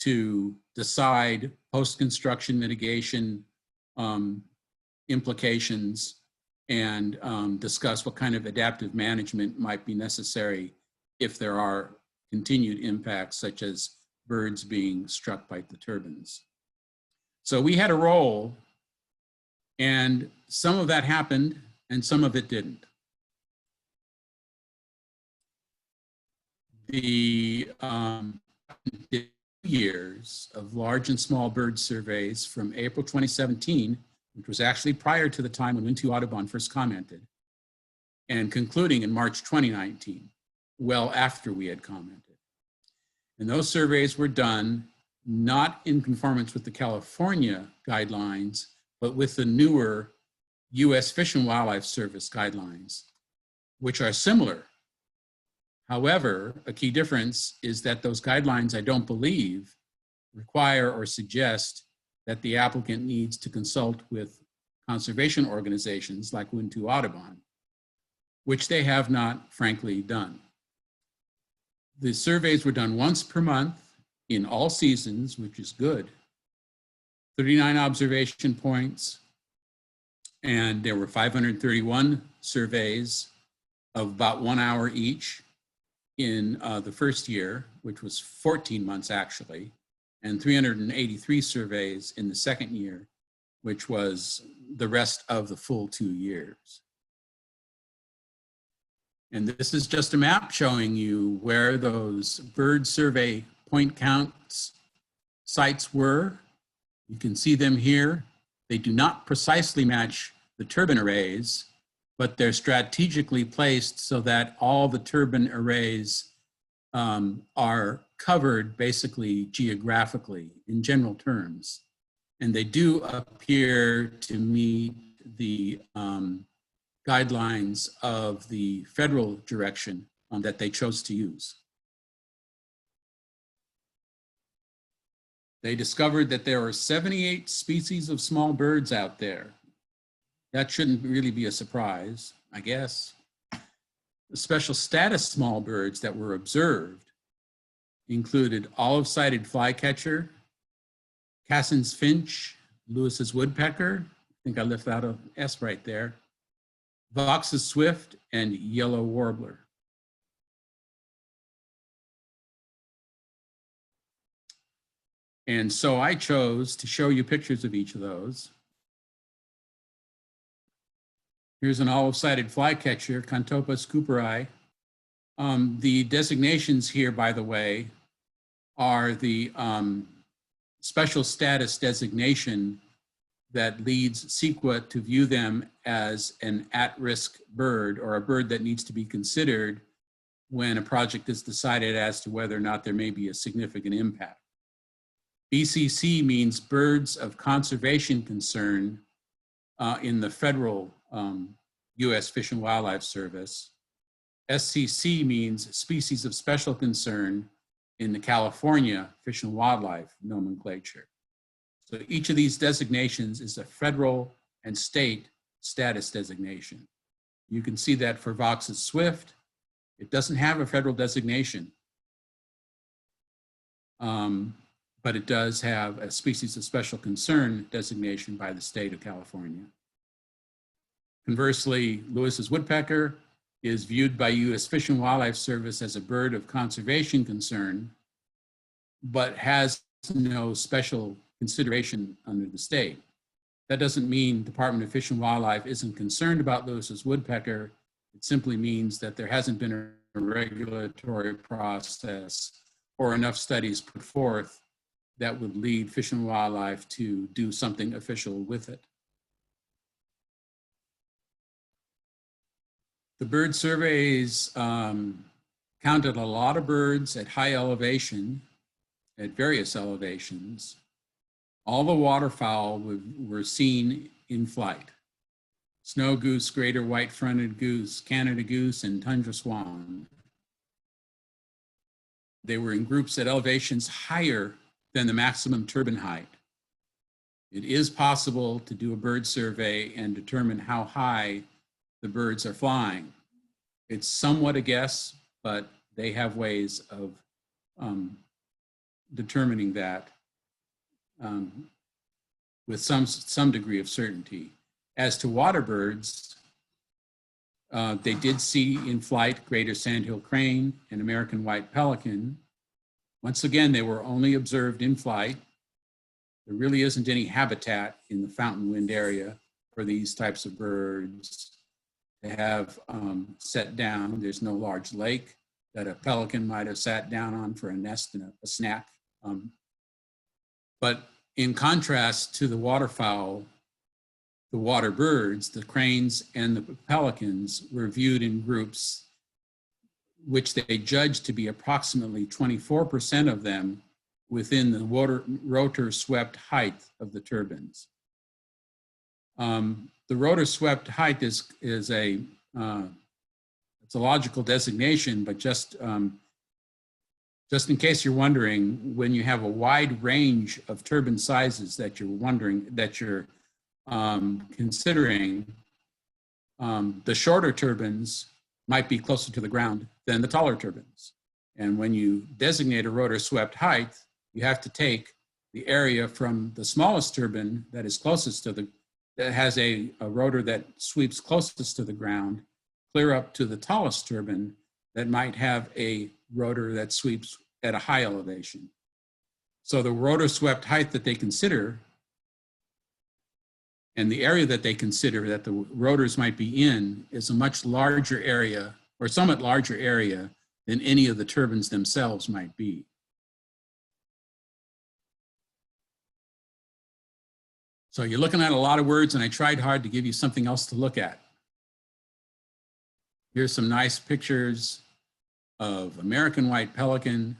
S3: to decide post-construction mitigation implications and discuss what kind of adaptive management might be necessary if there are continued impacts, such as birds being struck by the turbines. So we had a role, and some of that happened and some of it didn't. The years of large and small bird surveys from April 2017, which was actually prior to the time when Wintu Audubon first commented, and concluding in March 2019, well after we had commented. And those surveys were done not in conformance with the California guidelines, but with the newer US Fish and Wildlife Service guidelines, which are similar. However, a key difference is that those guidelines, I don't believe, require or suggest that the applicant needs to consult with conservation organizations like Wintu Audubon, which they have not, frankly, done. The surveys were done once per month in all seasons, which is good. 39 observation points, and there were 531 surveys of about 1 hour each in the first year, which was 14 months actually, and 383 surveys in the second year, which was the rest of the full 2 years. And this is just a map showing you where those bird survey point counts sites were. You can see them here. They do not precisely match the turbine arrays, but they're strategically placed so that all the turbine arrays are covered basically geographically in general terms. And they do appear to meet the guidelines of the federal direction that they chose to use. They discovered that there are 78 species of small birds out there. That shouldn't really be a surprise, I guess. The special status small birds that were observed included olive-sided flycatcher, Cassin's finch, Lewis's woodpecker, I think I left out an S right there, Vox's swift, and yellow warbler. And so I chose to show you pictures of each of those. Here's an olive-sided flycatcher, Contopas cooperi. The designations here, by the way, are the special status designation that leads CEQA to view them as an at-risk bird or a bird that needs to be considered when a project is decided as to whether or not there may be a significant impact. BCC means birds of conservation concern in the federal US Fish and Wildlife Service. SCC means species of special concern in the California Fish and Wildlife nomenclature. So each of these designations is a federal and state status designation. You can see that for Vox's swift, it doesn't have a federal designation, but it does have a species of special concern designation by the state of California. Conversely, Lewis's woodpecker is viewed by US Fish and Wildlife Service as a bird of conservation concern, but has no special consideration under the state. That doesn't mean Department of Fish and Wildlife isn't concerned about Lewis's woodpecker. It simply means that there hasn't been a regulatory process or enough studies put forth that would lead Fish and Wildlife to do something official with it. The bird surveys counted a lot of birds at high elevation, at various elevations. All the waterfowl were seen in flight. Snow goose, greater white-fronted goose, Canada goose, and tundra swan. They were in groups at elevations higher than the maximum turbine height. It is possible to do a bird survey and determine how high the birds are flying. It's somewhat a guess, but they have ways of determining that with some degree of certainty. As to water birds, they did see in flight greater sandhill crane and American white pelican. Once again, they were only observed in flight. There really isn't any habitat in the Fountain Wind area for these types of birds to have set down. There's no large lake that a pelican might have sat down on for a nest and a snack. But in contrast to the waterfowl, the water birds, the cranes and the pelicans were viewed in groups which they judged to be approximately 24% of them within the rotor swept height of the turbines. The rotor swept height is it's a logical designation, but just in case you're wondering, when you have a wide range of turbine sizes that you're considering, the shorter turbines might be closer to the ground than the taller turbines. And when you designate a rotor swept height, you have to take the area from the smallest turbine that is closest to that has a rotor that sweeps closest to the ground, clear up to the tallest turbine that might have a rotor that sweeps at a high elevation. So the rotor swept height that they consider and the area that they consider that the rotors might be in is a much larger area, or somewhat larger area, than any of the turbines themselves might be. So you're looking at a lot of words, and I tried hard to give you something else to look at. Here's some nice pictures of American white pelican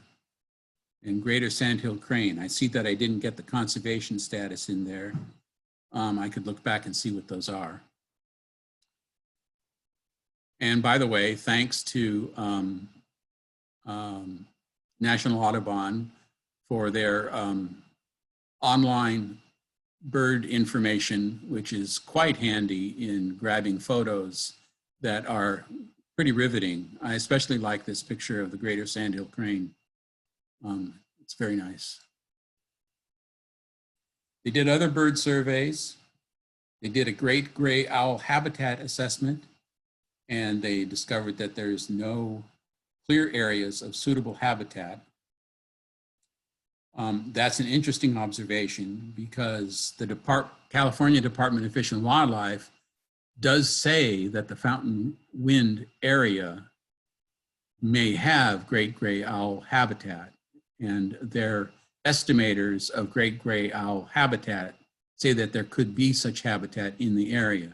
S3: and greater sandhill crane. I see that I didn't get the conservation status in there. I could look back and see what those are. And by the way, thanks to National Audubon for their online bird information, which is quite handy in grabbing photos that are pretty riveting. I especially like this picture of the greater sandhill crane. It's very nice. They did other bird surveys. They did a great gray owl habitat assessment, and they discovered that there's no clear areas of suitable habitat. That's an interesting observation because the California Department of Fish and Wildlife does say that the Fountain Wind area may have great gray owl habitat, and their estimators of great gray owl habitat say that there could be such habitat in the area.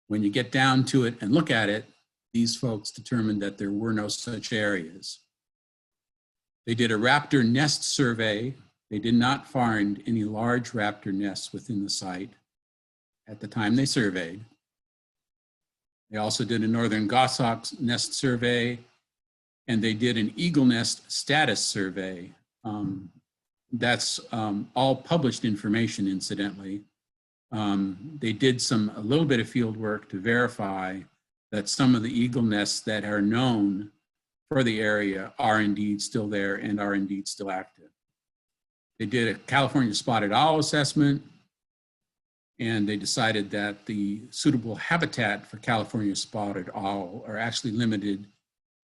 S3: When you get down to it and look at it, these folks determined that there were no such areas. They did a raptor nest survey. They did not find any large raptor nests within the site at the time they surveyed. They also did a northern goshawk nest survey, and they did an eagle nest status survey. That's all published information, incidentally. They did a little bit of field work to verify that some of the eagle nests that are known for the area are indeed still there and are indeed still active. They did a California spotted owl assessment, and they decided that the suitable habitat for California spotted owl are actually limited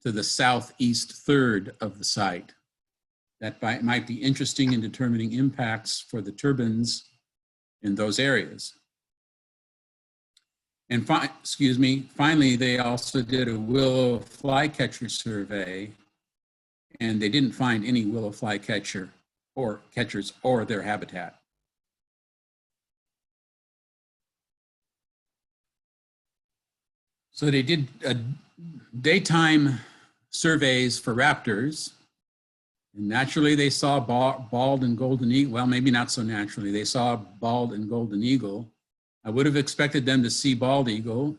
S3: to the southeast third of the site. That might be interesting in determining impacts for the turbines in those areas. And finally, they also did a willow flycatcher survey, and they didn't find any willow flycatcher or catchers or their habitat. So they did daytime surveys for raptors. And naturally, they saw bald and golden eagle. Well, maybe not so naturally. They saw bald and golden eagle. I would have expected them to see bald eagle.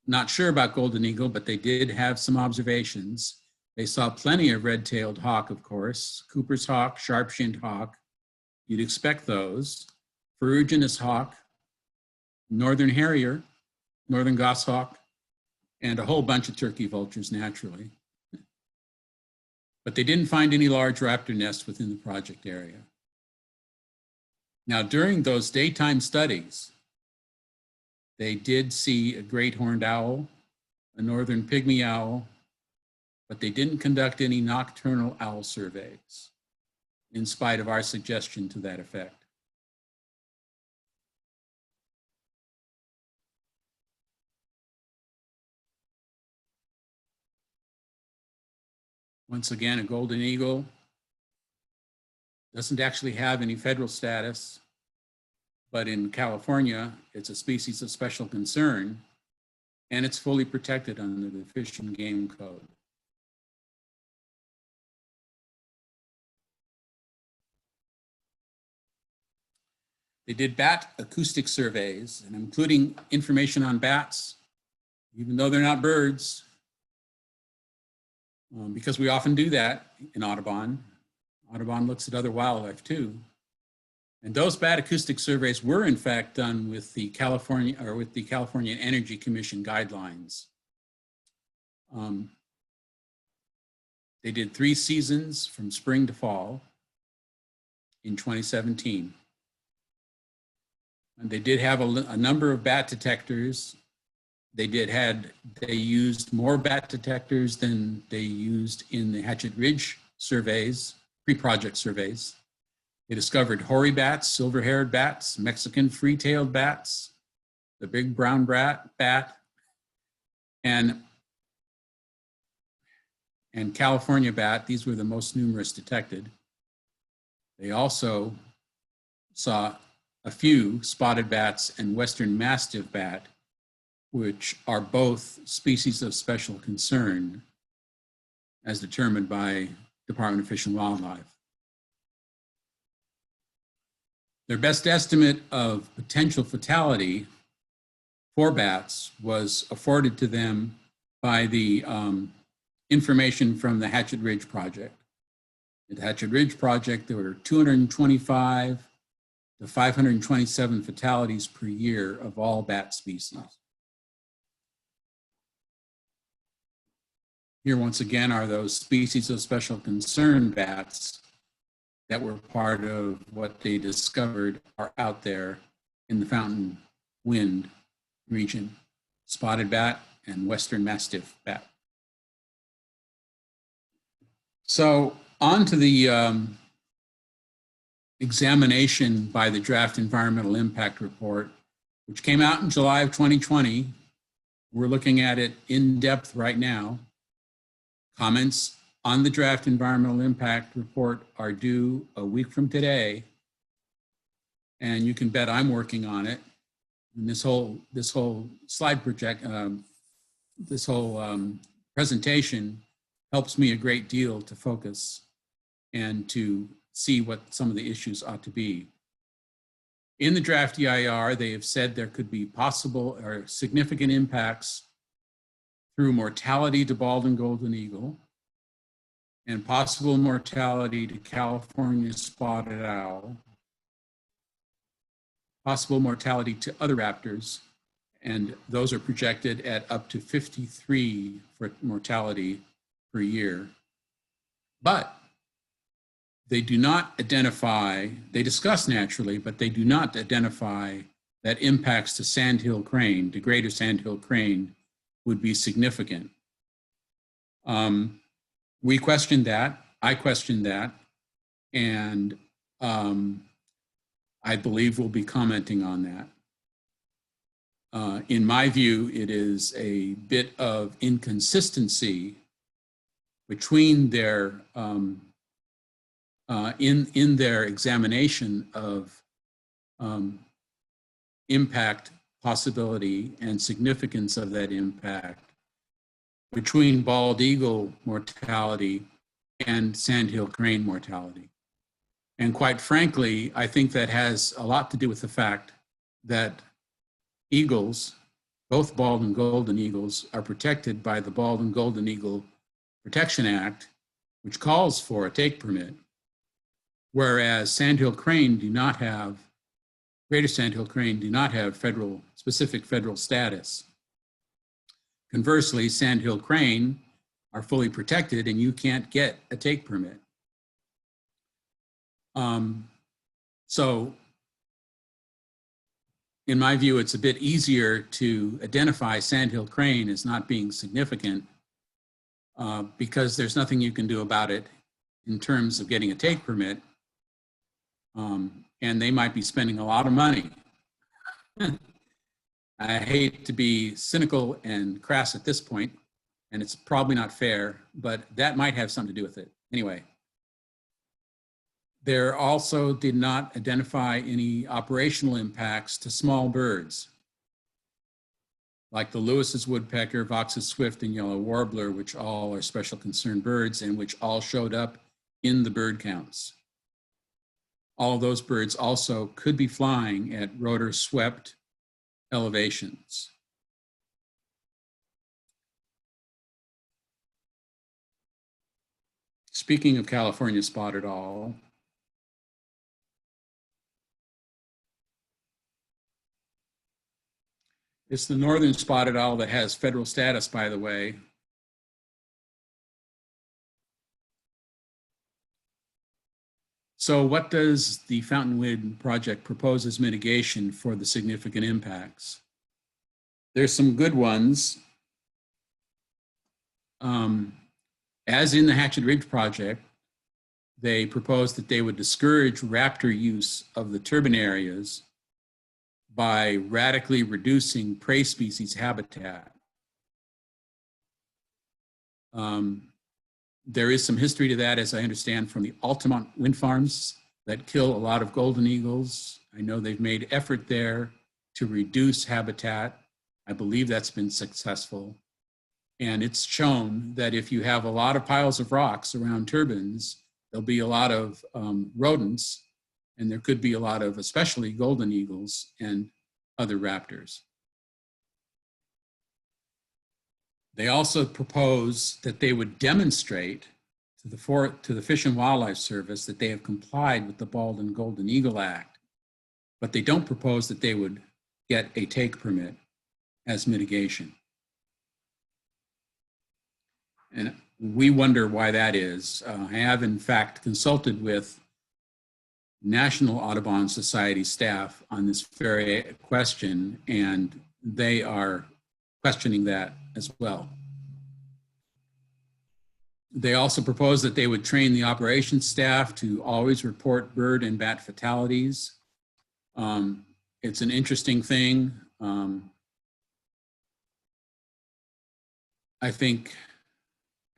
S3: Not sure about golden eagle, but they did have some observations. They saw plenty of red-tailed hawk, of course, Cooper's hawk, sharp-shinned hawk. You'd expect those. Ferruginous hawk, northern harrier, northern goshawk, and a whole bunch of turkey vultures naturally. But they didn't find any large raptor nests within the project area. Now, during those daytime studies, they did see a great horned owl, a northern pygmy owl, but they didn't conduct any nocturnal owl surveys, in spite of our suggestion to that effect. Once again, a golden eagle doesn't actually have any federal status, but in California, it's a species of special concern, and it's fully protected under the Fish and Game Code. They did bat acoustic surveys, and including information on bats, even though they're not birds, because we often do that in Audubon. Audubon looks at other wildlife too. And those bat acoustic surveys were in fact done with the California Energy Commission guidelines. They did 3 seasons from spring to fall in 2017. And they did have a number of bat detectors. They used more bat detectors than they used in the Hatchet Ridge surveys, pre-project surveys. They discovered hoary bats, silver-haired bats, Mexican free-tailed bats, the big brown bat, and California bat. These were the most numerous detected. They also saw a few spotted bats and western mastiff bat, which are both species of special concern as determined by Department of Fish and Wildlife. Their best estimate of potential fatality for bats was afforded to them by the information from the Hatchet Ridge Project. At the Hatchet Ridge Project, there were 225 to 527 fatalities per year of all bat species. Here, once again, are those species of special concern bats that were part of what they discovered are out there in the Fountain Wind region: spotted bat and western mastiff bat. So on to the examination by the draft environmental impact report, which came out in July of 2020. We're looking at it in depth right now. Comments on the draft environmental impact report are due a week from today, and you can bet I'm working on it. And this whole slide project, this whole presentation helps me a great deal to focus and to see what some of the issues ought to be. In the draft EIR, they have said there could be possible or significant impacts through mortality to bald and golden eagle, and possible mortality to California spotted owl, possible mortality to other raptors, and those are projected at up to 53 for mortality per year. But they do not identify, they discuss naturally, but they do not identify that impacts to sandhill crane, to greater sandhill crane, would be significant. We questioned that, I questioned that, and I believe we'll be commenting on that. In my view, it is a bit of inconsistency between their in their examination of impact possibility and significance of that impact between bald eagle mortality and sandhill crane mortality. And quite frankly, I think that has a lot to do with the fact that eagles, both bald and golden eagles, are protected by the Bald and Golden Eagle Protection Act, which calls for a take permit, whereas sandhill crane do not have, greater sandhill crane do not have specific federal status. Conversely, sandhill crane are fully protected and you can't get a take permit. So in my view, it's a bit easier to identify sandhill crane as not being significant because there's nothing you can do about it in terms of getting a take permit. And they might be spending a lot of money. I hate to be cynical and crass at this point, and it's probably not fair, but that might have something to do with it. Anyway, there also did not identify any operational impacts to small birds, like the Lewis's woodpecker, Vox's swift, and yellow warbler, which all are special concern birds and which all showed up in the bird counts. All of those birds also could be flying at rotor swept elevations. Speaking of California spotted owl, it's the northern spotted owl that has federal status, by the way. So what does the Fountainwood project propose as mitigation for the significant impacts? There's some good ones. As in the Hatchet Ridge project, they proposed that they would discourage raptor use of the turbine areas by radically reducing prey species habitat. There is some history to that, as I understand, from the Altamont wind farms that kill a lot of golden eagles. I know they've made effort there to reduce habitat. I believe that's been successful. And it's shown that if you have a lot of piles of rocks around turbines, there'll be a lot of rodents, and there could be a lot of, especially golden eagles and other raptors. They also propose that they would demonstrate to the Fish and Wildlife Service that they have complied with the Bald and Golden Eagle Act, but they don't propose that they would get a take permit as mitigation. And we wonder why that is. I have in fact consulted with National Audubon Society staff on this very question, and they are questioning that as well. They also propose that they would train the operations staff to always report bird and bat fatalities. It's an interesting thing. I think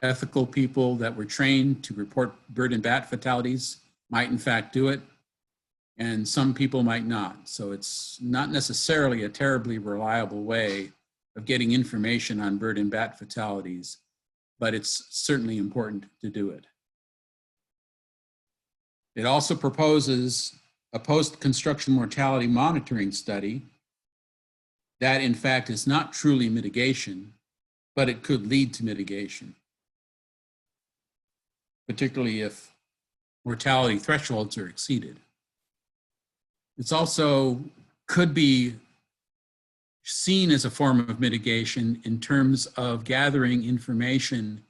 S3: ethical people that were trained to report bird and bat fatalities might in fact do it, and some people might not. So it's not necessarily a terribly reliable way of getting information on bird and bat fatalities, but it's certainly important to do it. It also proposes a post-construction mortality monitoring study that in fact is not truly mitigation, but it could lead to mitigation, particularly if mortality thresholds are exceeded. It's also could be seen as a form of mitigation in terms of gathering information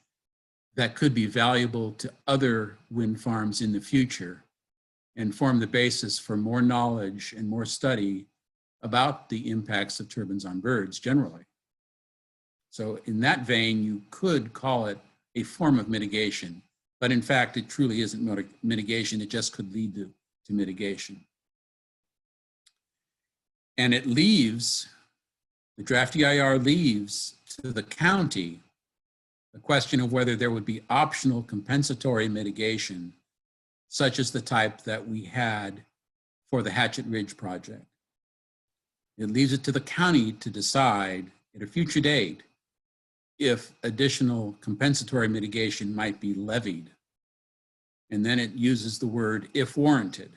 S3: that could be valuable to other wind farms in the future and form the basis for more knowledge and more study about the impacts of turbines on birds generally. So in that vein, you could call it a form of mitigation, but in fact, it truly isn't mitigation. It just could lead to mitigation. And it leaves, the draft EIR leaves to the county the question of whether there would be optional compensatory mitigation such as the type that we had for the Hatchet Ridge project. It leaves it to the county to decide at a future date if additional compensatory mitigation might be levied. And then it uses the word if warranted,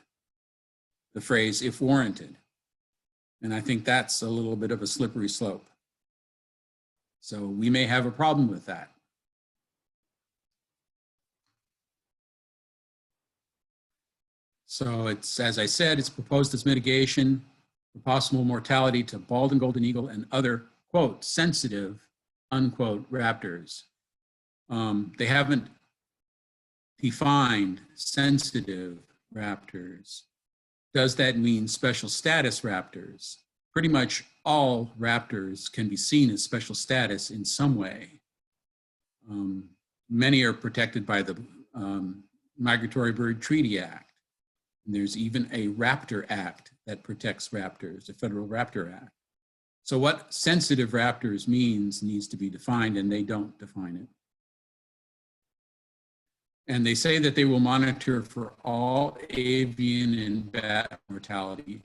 S3: the phrase if warranted. And I think that's a little bit of a slippery slope. So we may have a problem with that. So it's, as I said, it's proposed as mitigation for possible mortality to bald and golden eagle and other, quote, sensitive, unquote, raptors. They haven't defined sensitive raptors. Does that mean special status raptors? Pretty much all raptors can be seen as special status in some way. Many are protected by the Migratory Bird Treaty Act. And there's even a Raptor Act that protects raptors, the Federal Raptor Act. So what sensitive raptors means needs to be defined, and they don't define it. And they say that they will monitor for all avian and bat mortality,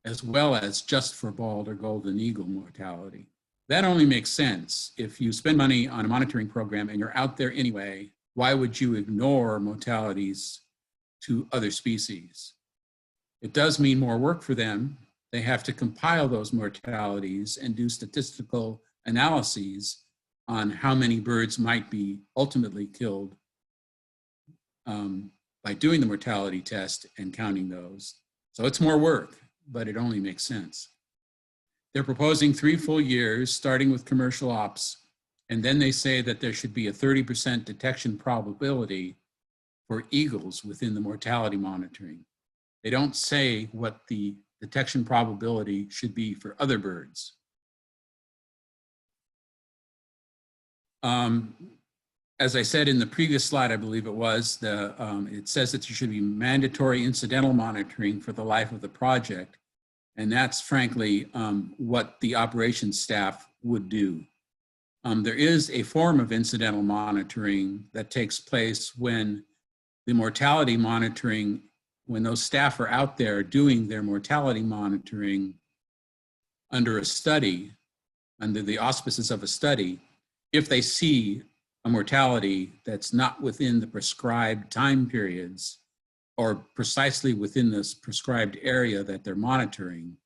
S3: as well as just for bald or golden eagle mortality. That only makes sense. If you spend money on a monitoring program and you're out there anyway, why would you ignore mortalities to other species? It does mean more work for them. They have to compile those mortalities and do statistical analyses on how many birds might be ultimately killed by doing the mortality test and counting those. So it's more work, but it only makes sense. They're proposing 3 full years, starting with commercial ops, and then they say that there should be a 30% detection probability for eagles within the mortality monitoring. They don't say what the detection probability should be for other birds. As I said in the previous slide, I believe it was, it says that there should be mandatory incidental monitoring for the life of the project. And that's frankly what the operations staff would do. There is a form of incidental monitoring that takes place when the mortality monitoring, when those staff are out there doing their mortality monitoring under a study, under the auspices of a study, if they see a mortality that's not within the prescribed time periods or precisely within this prescribed area that they're monitoring,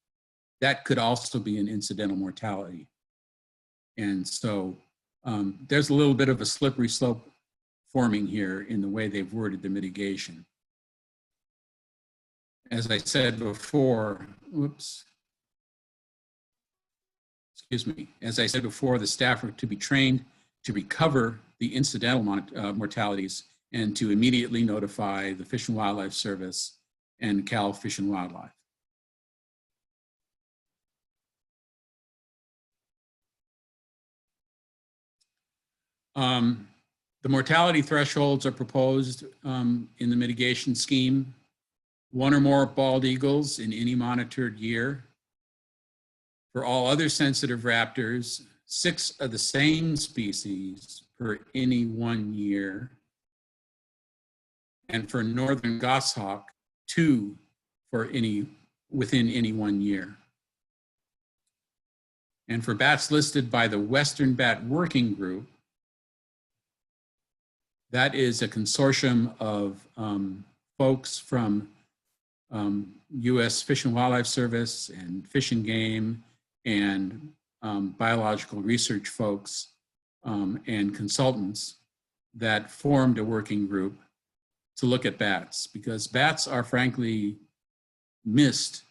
S3: that could also be an incidental mortality. And so there's a little bit of a slippery slope forming here in the way they've worded the mitigation. As I said before, as I said before, the staff are to be trained to recover the incidental mortalities and to immediately notify the Fish and Wildlife Service and Cal Fish and Wildlife. The mortality thresholds are proposed in the mitigation scheme. 1 or more bald eagles in any monitored year. For all other sensitive raptors, 6 of the same species per any 1 year. And for northern goshawk, 2 for within any 1 year. And for bats listed by the Western Bat Working Group, that is a consortium of folks from U.S. Fish and Wildlife Service and Fish and Game and biological research folks and consultants that formed a working group to look at bats, because bats are frankly missed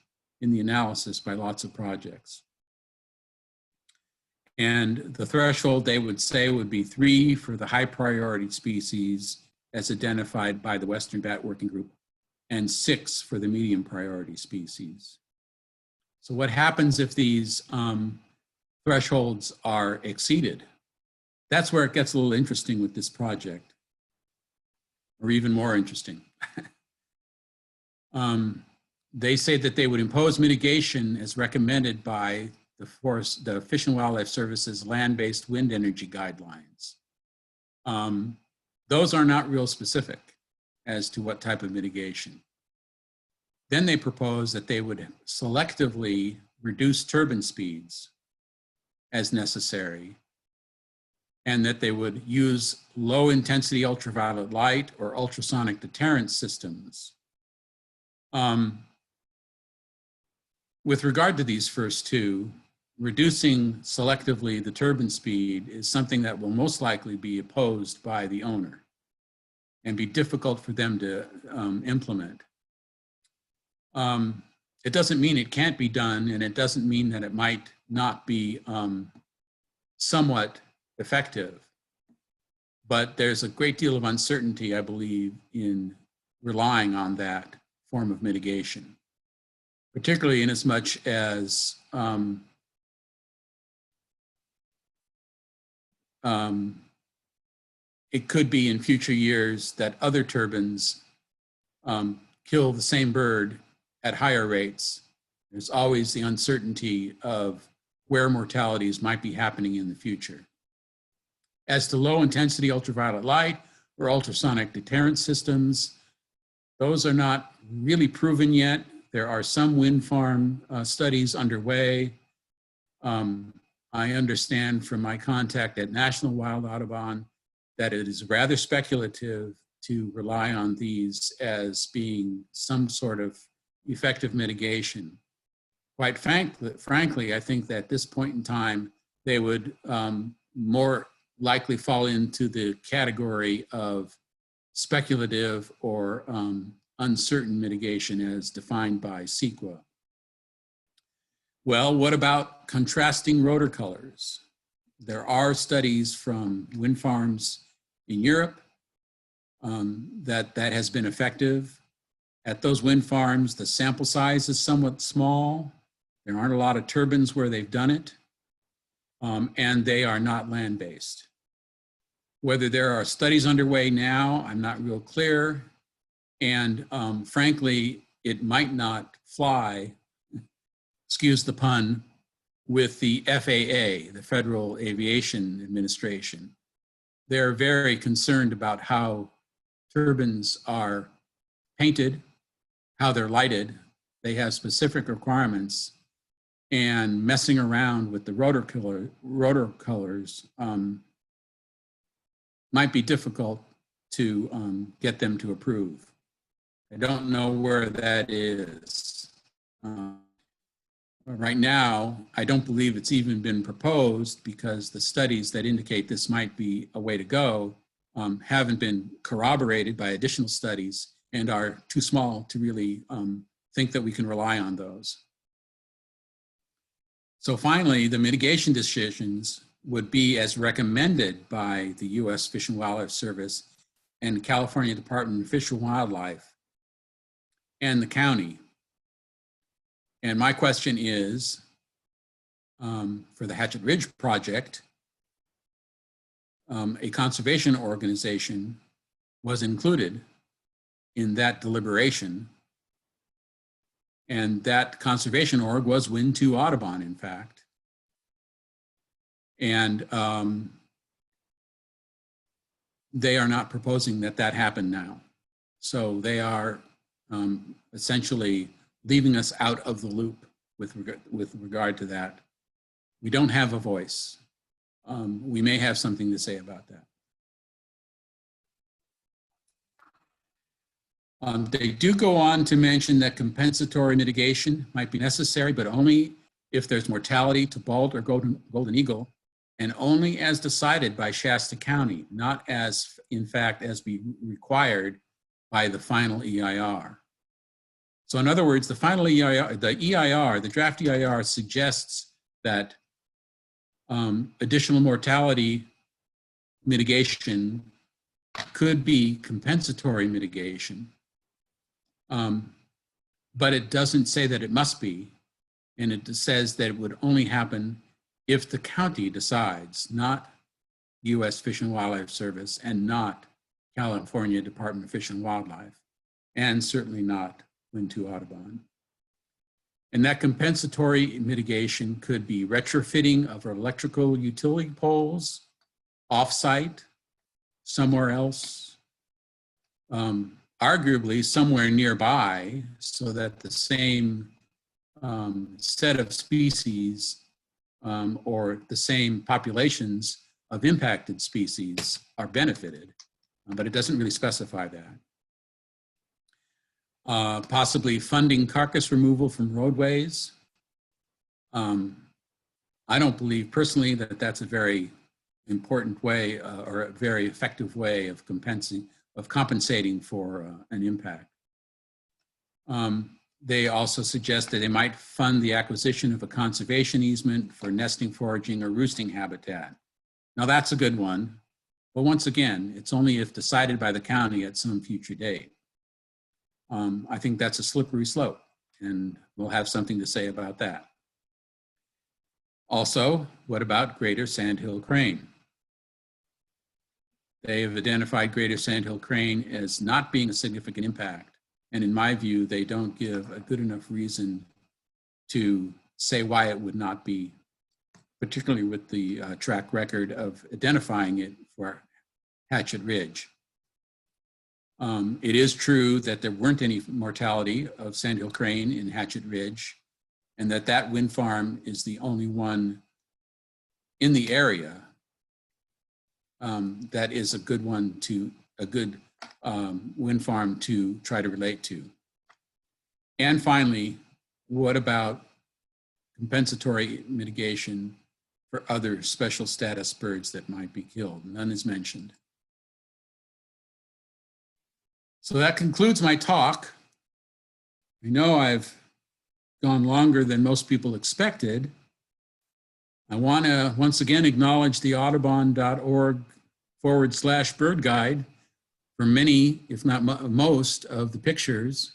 S3: in the analysis by lots of projects. And the threshold, they would say, would be 3 for the high priority species as identified by the Western Bat Working Group, and 6 for the medium priority species. So what happens if these thresholds are exceeded? That's where it gets a little interesting with this project, or even more interesting. They say that they would impose mitigation as recommended by the Fish and Wildlife Service's land-based wind energy guidelines. Those are not real specific. as to what type of mitigation. Then they proposed that they would selectively reduce turbine speeds as necessary, and that they would use low intensity ultraviolet light or ultrasonic deterrence systems. With regard to these first two, reducing selectively the turbine speed is something that will most likely be opposed by the owner and be difficult for them to implement. It doesn't mean it can't be done, and it doesn't mean that it might not be somewhat effective. But there's a great deal of uncertainty, I believe, in relying on that form of mitigation, particularly in as much as it could be in future years that other turbines kill the same bird at higher rates. There's always the uncertainty of where mortalities might be happening in the future. As to low intensity ultraviolet light or ultrasonic deterrence systems, those are not really proven yet. There are some wind farm studies underway. I understand from my contact at National Wild Audubon that it is rather speculative to rely on these as being some sort of effective mitigation. Quite frankly, I think that at this point in time, they would more likely fall into the category of speculative or uncertain mitigation as defined by CEQA. Well, what about contrasting rotor colors? There are studies from wind farms in Europe that has been effective. At those wind farms, the sample size is somewhat small. There aren't a lot of turbines where they've done it, and they are not land-based. Whether there are studies underway now, I'm not real clear. And frankly, it might not fly, excuse the pun, with the FAA, the Federal Aviation Administration. They're very concerned about how turbines are painted, how they're lighted. They have specific requirements, and messing around with the rotor colors might be difficult to get them to approve. I don't know where that is. Right now, I don't believe it's even been proposed because the studies that indicate this might be a way to go haven't been corroborated by additional studies and are too small to really think that we can rely on those. So finally, the mitigation decisions would be as recommended by the U.S. Fish and Wildlife Service and California Department of Fish and Wildlife and the county. And my question is, for the Hatchet Ridge project, a conservation organization was included in that deliberation. And that conservation org was Wintu Audubon, in fact. And they are not proposing that that happen now. So they are essentially leaving us out of the loop with regard to that. We don't have a voice. We may have something to say about that. They do go on to mention that compensatory mitigation might be necessary, but only if there's mortality to bald or golden eagle, and only as decided by Shasta County, not as, in fact, as be required by the final EIR. So in other words, the final EIR, the draft EIR suggests that additional mortality mitigation could be compensatory mitigation, but it doesn't say that it must be, and it says that it would only happen if the county decides, not U.S. Fish and Wildlife Service and not California Department of Fish and Wildlife, and certainly not Wintu Audubon. And that compensatory mitigation could be retrofitting of electrical utility poles off-site, somewhere else, arguably somewhere nearby so that the same set of species or the same populations of impacted species are benefited, but it doesn't really specify that. Possibly funding carcass removal from roadways. I don't believe personally that that's a very important way or a very effective way of compensating for an impact. They also suggest that they might fund the acquisition of a conservation easement for nesting, foraging, or roosting habitat. Now that's a good one, but once again, it's only if decided by the county at some future date. I think that's a slippery slope, and we'll have something to say about that. Also, what about greater sandhill crane? They have identified greater sandhill crane as not being a significant impact. And in my view, they don't give a good enough reason to say why it would not be, particularly with the track record of identifying it for Hatchet Ridge. It is true that there weren't any mortality of sandhill crane in Hatchet Ridge, and that wind farm is the only one in the area that is a good one to, a good wind farm to try to relate to. And finally, what about compensatory mitigation for other special status birds that might be killed? None is mentioned. So that concludes my talk. I know I've gone longer than most people expected. I want to once again acknowledge the audubon.org/bird guide for many, if not most, of the pictures.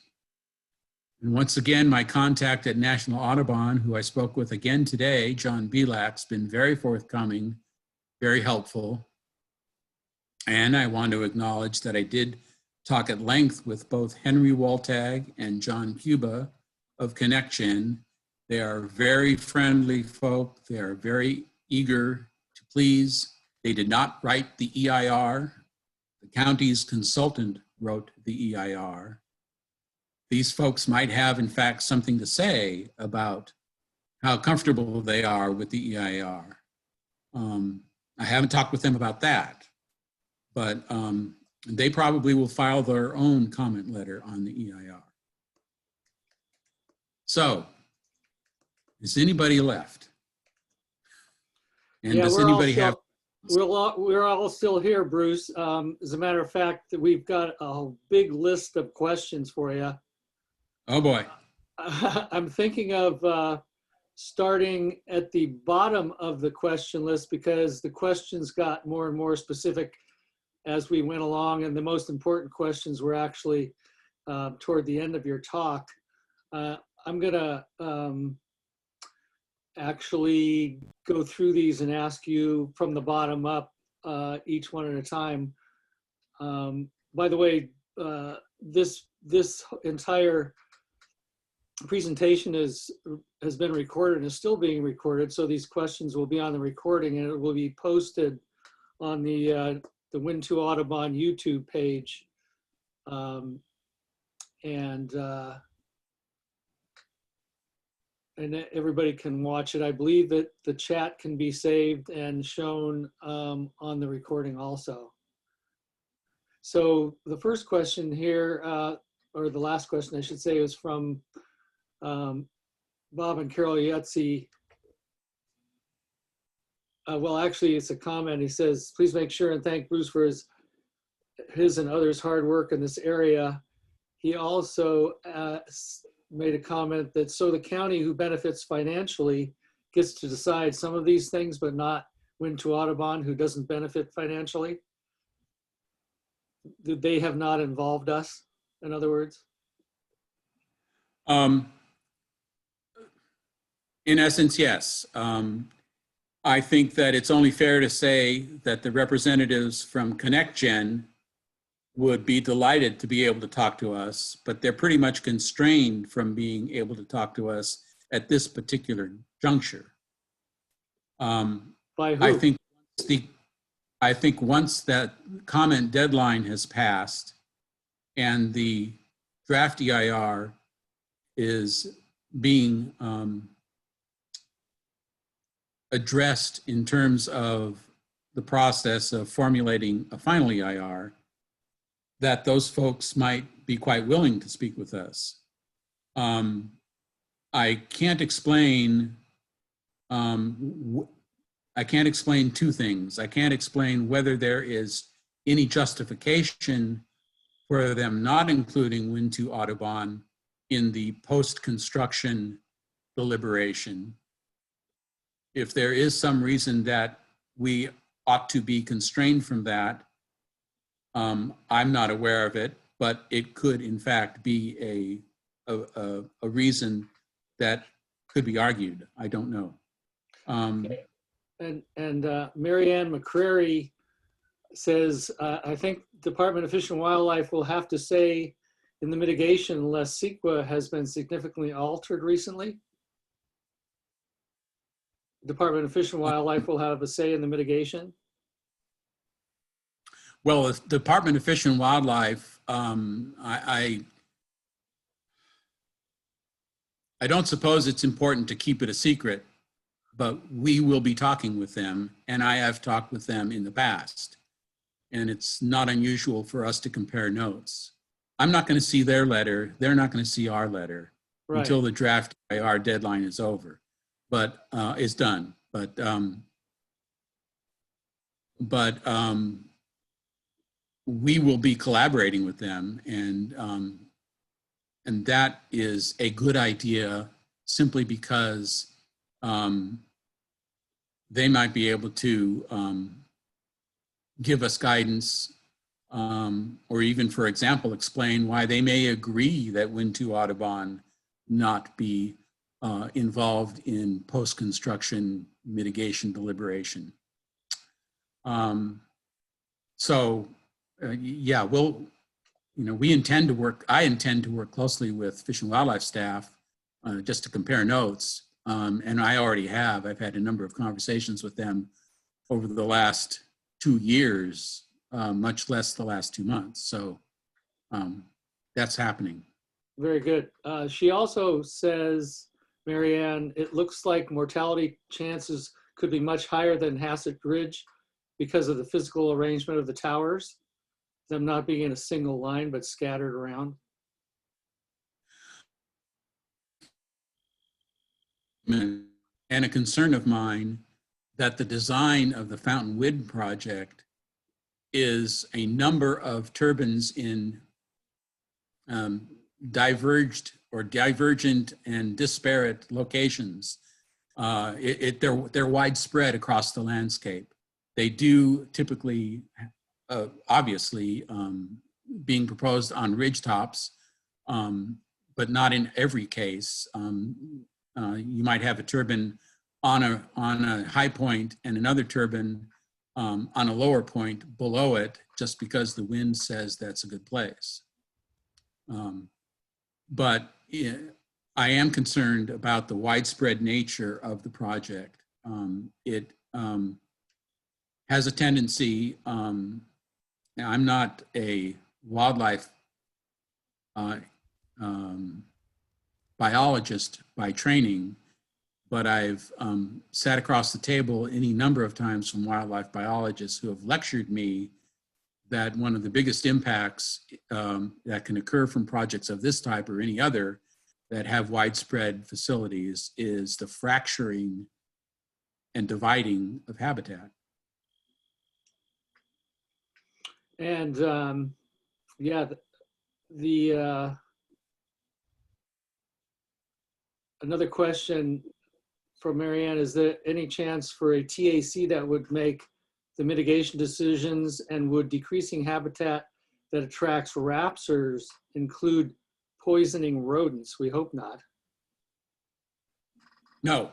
S3: And once again, my contact at National Audubon, who I spoke with again today, John Belak's been very forthcoming, very helpful. And I want to acknowledge that I did talk at length with both Henry Waltag and John Cuba of ConnectGen. They are very friendly folk. They are very eager to please. They did not write the EIR. The county's consultant wrote the EIR. These folks might have, in fact, something to say about how comfortable they are with the EIR. I haven't talked with them about that, but they probably will file their own comment letter on the EIR. So, is anybody left? And
S2: Yeah,
S3: does anybody have?
S2: We're all still here, Bruce. As a matter of fact, we've got a big list of questions for you.
S3: Oh boy.
S2: I'm thinking of starting at the bottom of the question list because the questions got more and more specific as we went along, and the most important questions were actually toward the end of your talk. I'm gonna actually go through these and ask you from the bottom up, each one at a time. By the way, this entire presentation has been recorded and is still being recorded, so these questions will be on the recording and it will be posted on the Wintu Audubon YouTube page. And everybody can watch it. I believe that the chat can be saved and shown on the recording also. So the first question here, or the last question I should say, is from Bob and Carol Yetzi. Well, actually it's a comment. He says, please make sure and thank Bruce for his and others' hard work in this area. He also made a comment that so the county who benefits financially gets to decide some of these things, but not Wintu Audubon, who doesn't benefit financially. They have not involved us, in other words?
S3: In essence, yes. I think that it's only fair to say that the representatives from ConnectGen would be delighted to be able to talk to us, but they're pretty much constrained from being able to talk to us at this particular juncture.
S2: By who?
S3: I think once that comment deadline has passed, And the draft EIR is being addressed in terms of the process of formulating a final EIR, that those folks might be quite willing to speak with us. I can't explain two things. I can't explain whether there is any justification for them not including Wintu Audubon in the post-construction deliberation. If there is some reason that we ought to be constrained from that, I'm not aware of it, but it could in fact be a reason that could be argued. I don't know.
S2: Okay. And Marianne McCrary says, I think Department of Fish and Wildlife will have to say in the mitigation unless CEQA has been significantly altered recently. Department of Fish and Wildlife will have a say in the mitigation.
S3: Well, the Department of Fish and Wildlife, I don't suppose it's important to keep it a secret, but we will be talking with them, and I have talked with them in the past. And it's not unusual for us to compare notes. I'm not going to see their letter. They're not going to see our letter until the draft EIR deadline is over, but is done. But we will be collaborating with them, and that is a good idea simply because they might be able to give us guidance, or even, for example, explain why they may agree that Wintu Audubon not be involved in post-construction mitigation deliberation. Yeah, we intend to work, I intend to work closely with Fish and Wildlife staff just to compare notes. And I already have. I've had a number of conversations with them over the last 2 years, much less the last 2 months. So that's happening.
S2: Very good. She also says, Marianne, it looks like mortality chances could be much higher than Hassett Ridge because of the physical arrangement of the towers, them not being in a single line but scattered around.
S3: And a concern of mine that the design of the Fountain Wind project is a number of turbines in divergent and disparate locations. They're widespread across the landscape. They do typically, obviously, being proposed on ridge tops, but not in every case. You might have a turbine on a high point and another turbine on a lower point below it, just because the wind says that's a good place. But I am concerned about the widespread nature of the project. It has a tendency, now I'm not a wildlife biologist by training, but I've sat across the table any number of times from wildlife biologists who have lectured me that one of the biggest impacts that can occur from projects of this type or any other that have widespread facilities is the fracturing and dividing of habitat.
S2: And yeah, another question from Marianne, is there any chance for a TAC that would make the mitigation decisions, and would decreasing habitat that attracts raptors include poisoning rodents? We hope not.
S3: No,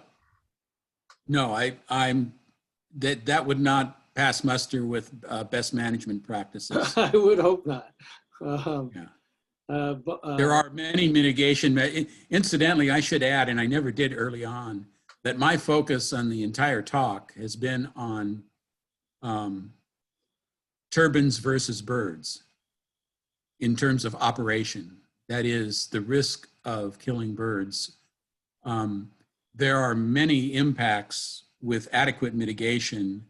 S3: that would not pass muster with best management practices.
S2: I would hope not.
S3: There are many mitigation. Incidentally, I should add, and I never did early on, that my focus on the entire talk has been on turbines versus birds. in terms of operation. That is the risk of killing birds. There are many impacts with adequate mitigation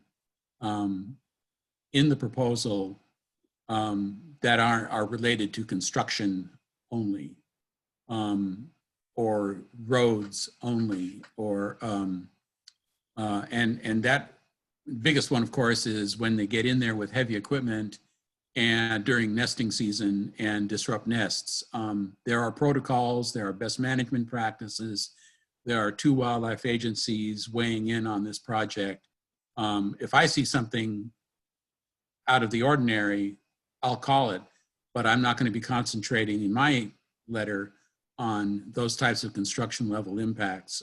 S3: in the proposal that are related to construction only, or roads only, or and that biggest one, of course, is when they get in there with heavy equipment and during nesting season and disrupt nests. There are protocols, there are best management practices, there are 2 wildlife agencies weighing in on this project. If I see something out of the ordinary, I'll call it, but I'm not going to be concentrating in my letter on those types of construction level impacts.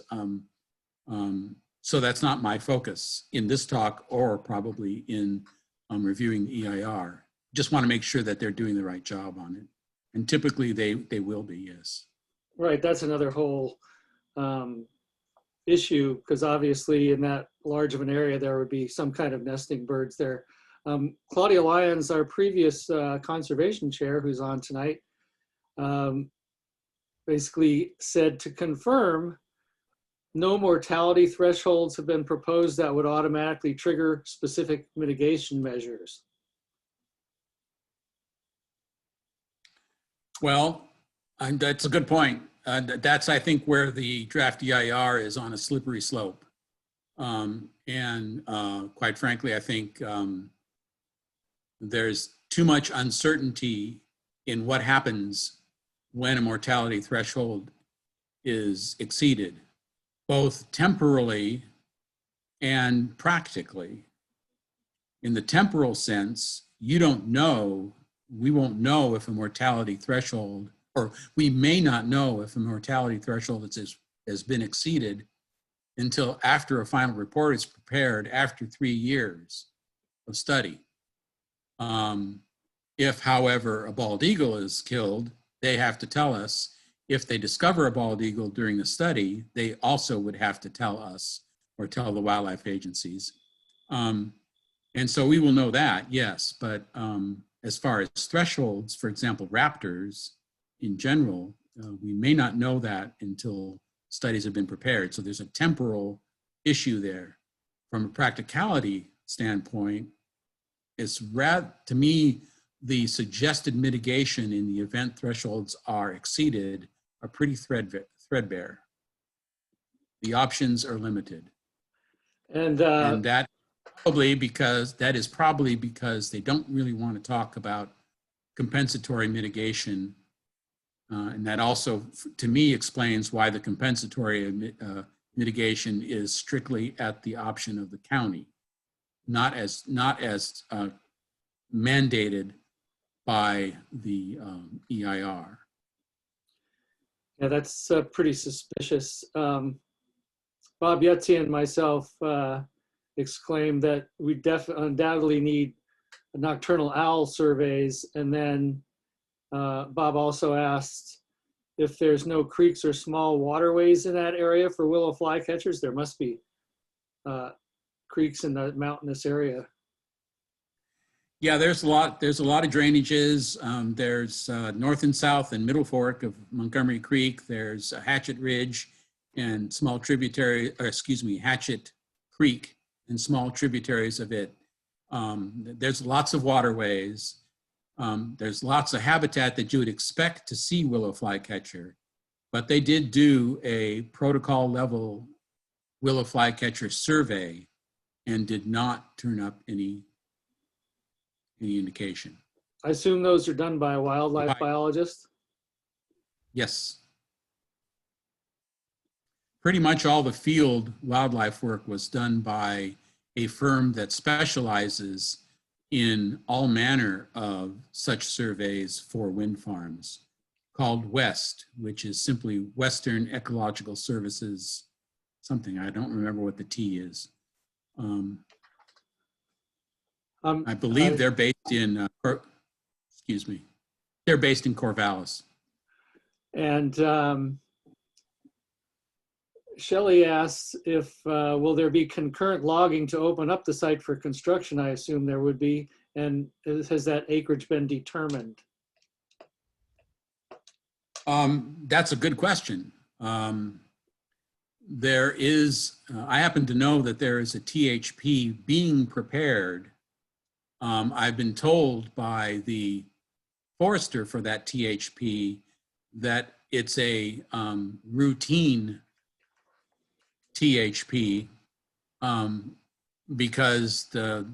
S3: So that's not my focus in this talk, or probably in reviewing the EIR. Just want to make sure that they're doing the right job on it. And typically they will be, yes. Right,
S2: that's another whole issue, because obviously in that large of an area, there would be some kind of nesting birds there. Claudia Lyons, our previous conservation chair, who's on tonight, basically said to confirm no mortality thresholds have been proposed that would automatically trigger specific mitigation measures.
S3: Well, that's a good point. That's, I think, where the draft EIR is on a slippery slope. Quite frankly, I think there's too much uncertainty in what happens when a mortality threshold is exceeded, both temporally and practically. In the temporal sense, you don't know, we won't know if a mortality threshold, or we may not know if a mortality threshold has been exceeded until after a final report is prepared after 3 years of study. If, however, a bald eagle is killed, they have to tell us. If they discover a bald eagle during the study, they also would have to tell us or tell the wildlife agencies. And so we will know that, yes, but as far as thresholds, for example, raptors in general, we may not know that until studies have been prepared. So there's a temporal issue there. From a practicality standpoint, it's to me, the suggested mitigation in the event thresholds are exceeded are pretty threadbare. The options are limited. And that is probably because they don't really want to talk about compensatory mitigation. And that also, to me, explains why the compensatory mitigation is strictly at the option of the county, not as mandated by the EIR.
S2: Yeah, that's pretty suspicious. Bob Yetzi and myself exclaimed that we undoubtedly need nocturnal owl surveys. And then Bob also asked if there's no creeks or small waterways in that area for willow flycatchers. There must be creeks in the mountainous area.
S3: Yeah, there's a lot of drainages. There's north and south and middle fork of Montgomery Creek. There's Hatchet Ridge and small tributary, Hatchet Creek and small tributaries of it. There's lots of waterways. There's lots of habitat that you would expect to see willow flycatcher, but they did do a protocol level willow flycatcher survey and did not turn up any indication.
S2: I assume those are done by a wildlife biologist?
S3: Yes. Pretty much all the field wildlife work was done by a firm that specializes in all manner of such surveys for wind farms, called WEST, which is simply Western Ecological Services, something. I don't remember what the T is. I believe they're based in, they're based in Corvallis.
S2: And Shelley asks if, will there be concurrent logging to open up the site for construction? I assume there would be. And has that acreage been determined?
S3: That's a good question. There is, I happen to know that there is a THP being prepared. I've been told by the forester for that THP that it's a routine THP because the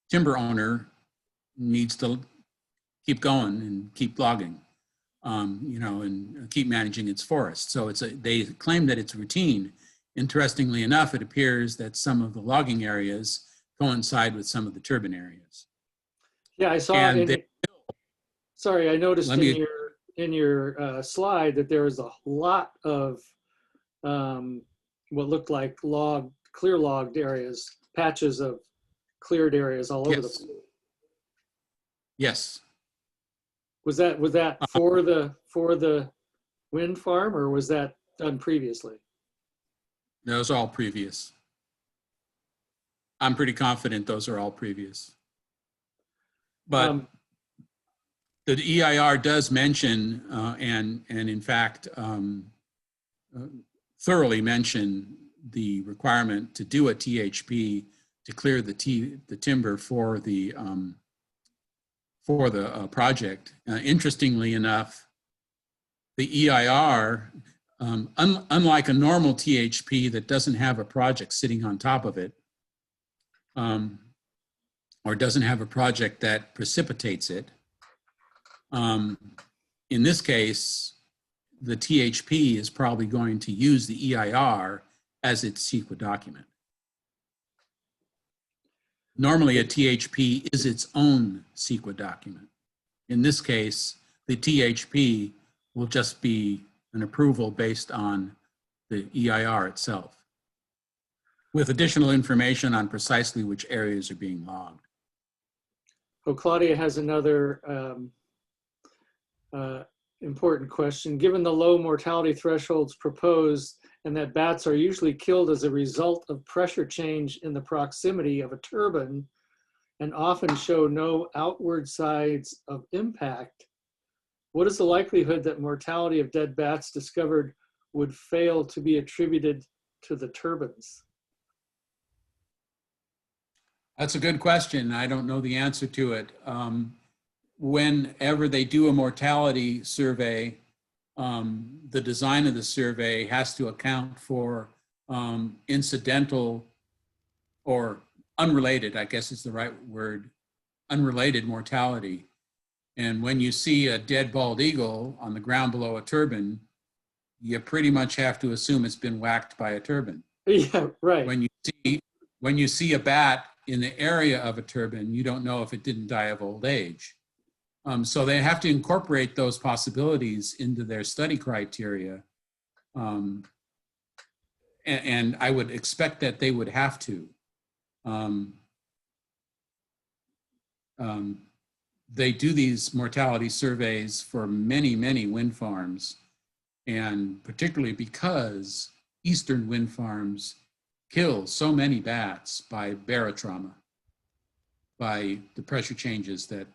S3: timber owner needs to keep going and keep logging, you know, and keep managing its forest. So they claim that it's routine. Interestingly enough, it appears that some of the logging areas coincide with some of the turbine areas.
S2: Yeah, I saw. Sorry, I noticed in your slide that there was a lot of what looked like clear logged areas, patches of cleared areas all over the place.
S3: Yes.
S2: Was that for the wind farm, or was that done previously?
S3: Those are all previous. I'm pretty confident those are all previous. But the EIR does mention, and in fact, thoroughly mention the requirement to do a THP to clear the timber for the project. Interestingly enough, the EIR, unlike a normal THP that doesn't have a project sitting on top of it, or doesn't have a project that precipitates it, in this case, the THP is probably going to use the EIR as its CEQA document. Normally, a THP is its own CEQA document. In this case, the THP will just be an approval based on the EIR itself, with additional information on precisely which areas are being logged.
S2: Oh, Claudia has another important question. Given the low mortality thresholds proposed and that bats are usually killed as a result of pressure change in the proximity of a turbine and often show no outward sides of impact, what is the likelihood that mortality of dead bats discovered would fail to be attributed to the turbines?
S3: That's a good question. I don't know the answer to it. Whenever they do a mortality survey, the design of the survey has to account for incidental or unrelated, I guess is the right word, unrelated mortality. And when you see a dead bald eagle on the ground below a turbine, you pretty much have to assume it's been whacked by a turbine.
S2: Yeah, right.
S3: When you see a bat in the area of a turbine, you don't know if it didn't die of old age. So they have to incorporate those possibilities into their study criteria. And I would expect that they would have to. They do these mortality surveys for many, many wind farms, and particularly because eastern wind farms kill so many bats by barotrauma, by the pressure changes that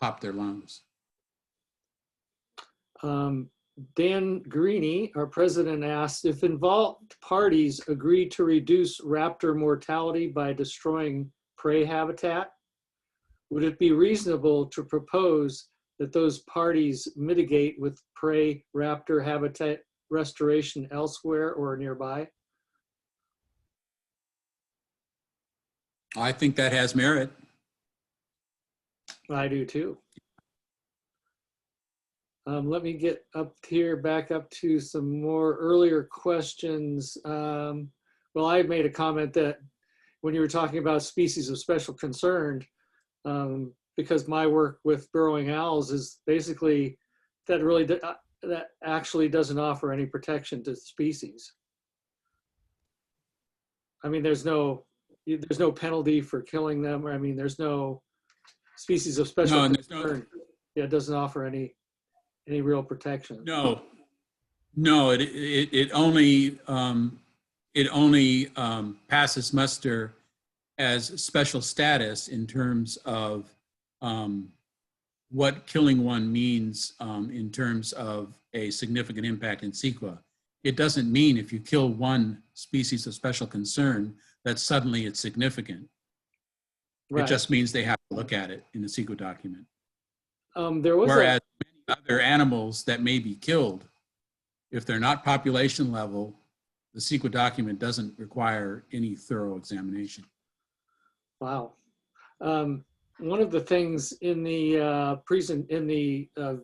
S3: pop their lungs.
S2: Dan Greeny, our president, asked if involved parties agree to reduce raptor mortality by destroying prey habitat, would it be reasonable to propose that those parties mitigate with prey raptor habitat restoration elsewhere or nearby?
S3: I think that has merit.
S2: I do too. Let me get up here, back up to some more earlier questions. Well, I made a comment that when you were talking about species of special concern, because my work with burrowing owls is basically that actually doesn't offer any protection to the species. I mean, there's no penalty for killing them. I mean, there's no species of special concern. Yeah, it doesn't offer any real protection.
S3: No, it only passes muster as special status in terms of what killing one means in terms of a significant impact in CEQA. It doesn't mean if you kill one species of special concern that suddenly it's significant.
S2: Right.
S3: It just means they have to look at it in the CEQA document.
S2: There was
S3: Whereas many other animals that may be killed, if they're not population level, the CEQA document doesn't require any thorough examination.
S2: Wow. One of the things in the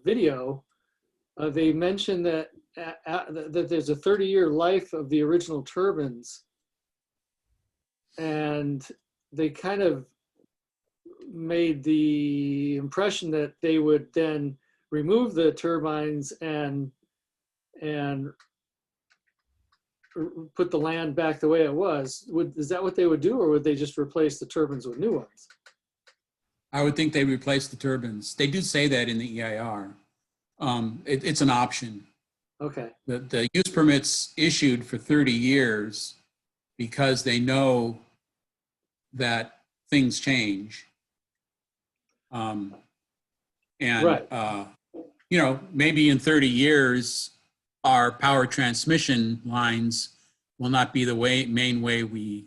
S2: video, they mentioned that that there's a 30-year life of the original turbines, and they kind of made the impression that they would then remove the turbines and put the land back the way it was. Is that what they would do, or would they just replace the turbines with new ones?
S3: I would think they replace the turbines. They do say that in the EIR. It's an option.
S2: Okay.
S3: The use permit's issued for 30 years because they know that things change. And,
S2: right.
S3: You know, maybe in 30 years, our power transmission lines will not be the main way we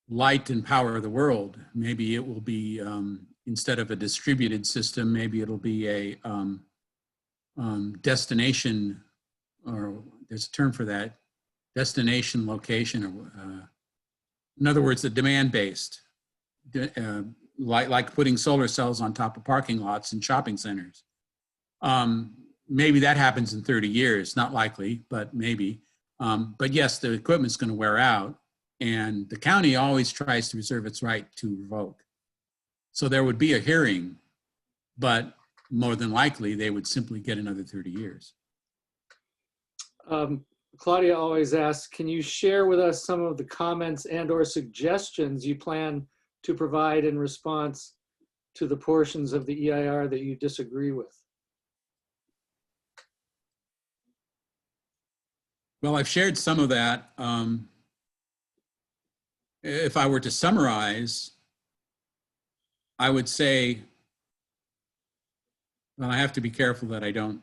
S3: light and power the world. Maybe it will be, instead of a distributed system, maybe it'll be a destination, or there's a term for that, destination location, or in other words, the demand-based, like putting solar cells on top of parking lots and shopping centers. Maybe that happens in 30 years, not likely, but maybe. But yes, the equipment's going to wear out, and the county always tries to reserve its right to revoke. So there would be a hearing, but more than likely they would simply get another 30 years.
S2: Claudia always asks, can you share with us some of the comments and or suggestions you plan to provide in response to the portions of the EIR that you disagree with?
S3: Well, I've shared some of that. If I were to summarize, I would say, well, I have to be careful that I don't.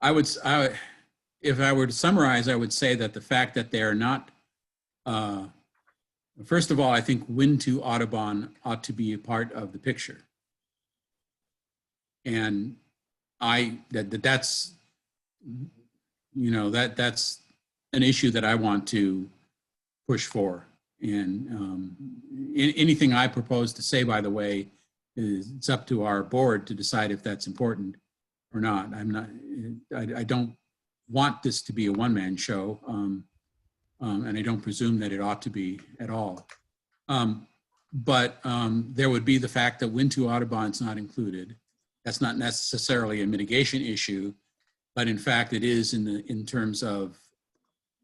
S3: If I were to summarize, I would say that the fact that they are not, first of all, I think Wintu Audubon ought to be a part of the picture. And that's, you know, that's an issue that I want to push for. And anything I propose to say, by the way, it's up to our board to decide if that's important or not. I don't want this to be a one-man show, and I don't presume that it ought to be at all. But there would be the fact that Wintu Audubon's not included. That's not necessarily a mitigation issue, but in fact it is in terms of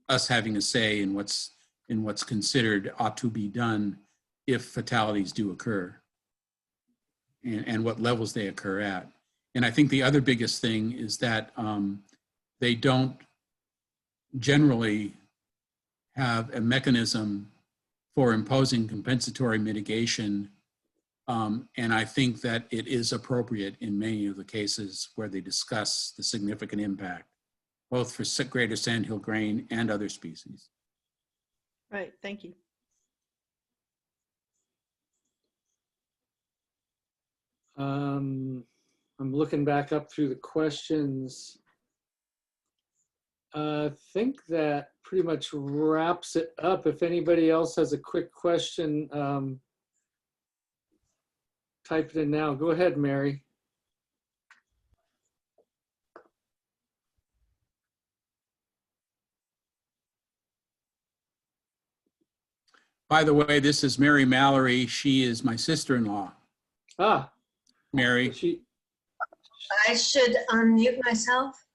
S3: us having a say in what's considered ought to be done if fatalities do occur, and what levels they occur at. And I think the other biggest thing is that they don't generally have a mechanism for imposing compensatory mitigation. And I think that it is appropriate in many of the cases where they discuss the significant impact, both for greater sandhill grain and other species.
S6: Right, thank you.
S2: I'm looking back up through the questions. I think that pretty much wraps it up. If anybody else has a quick question, type it in now. Go ahead, Mary.
S3: By the way, this is Mary Mallory. She is my sister-in-law.
S2: Ah,
S3: Mary.
S4: I should unmute myself.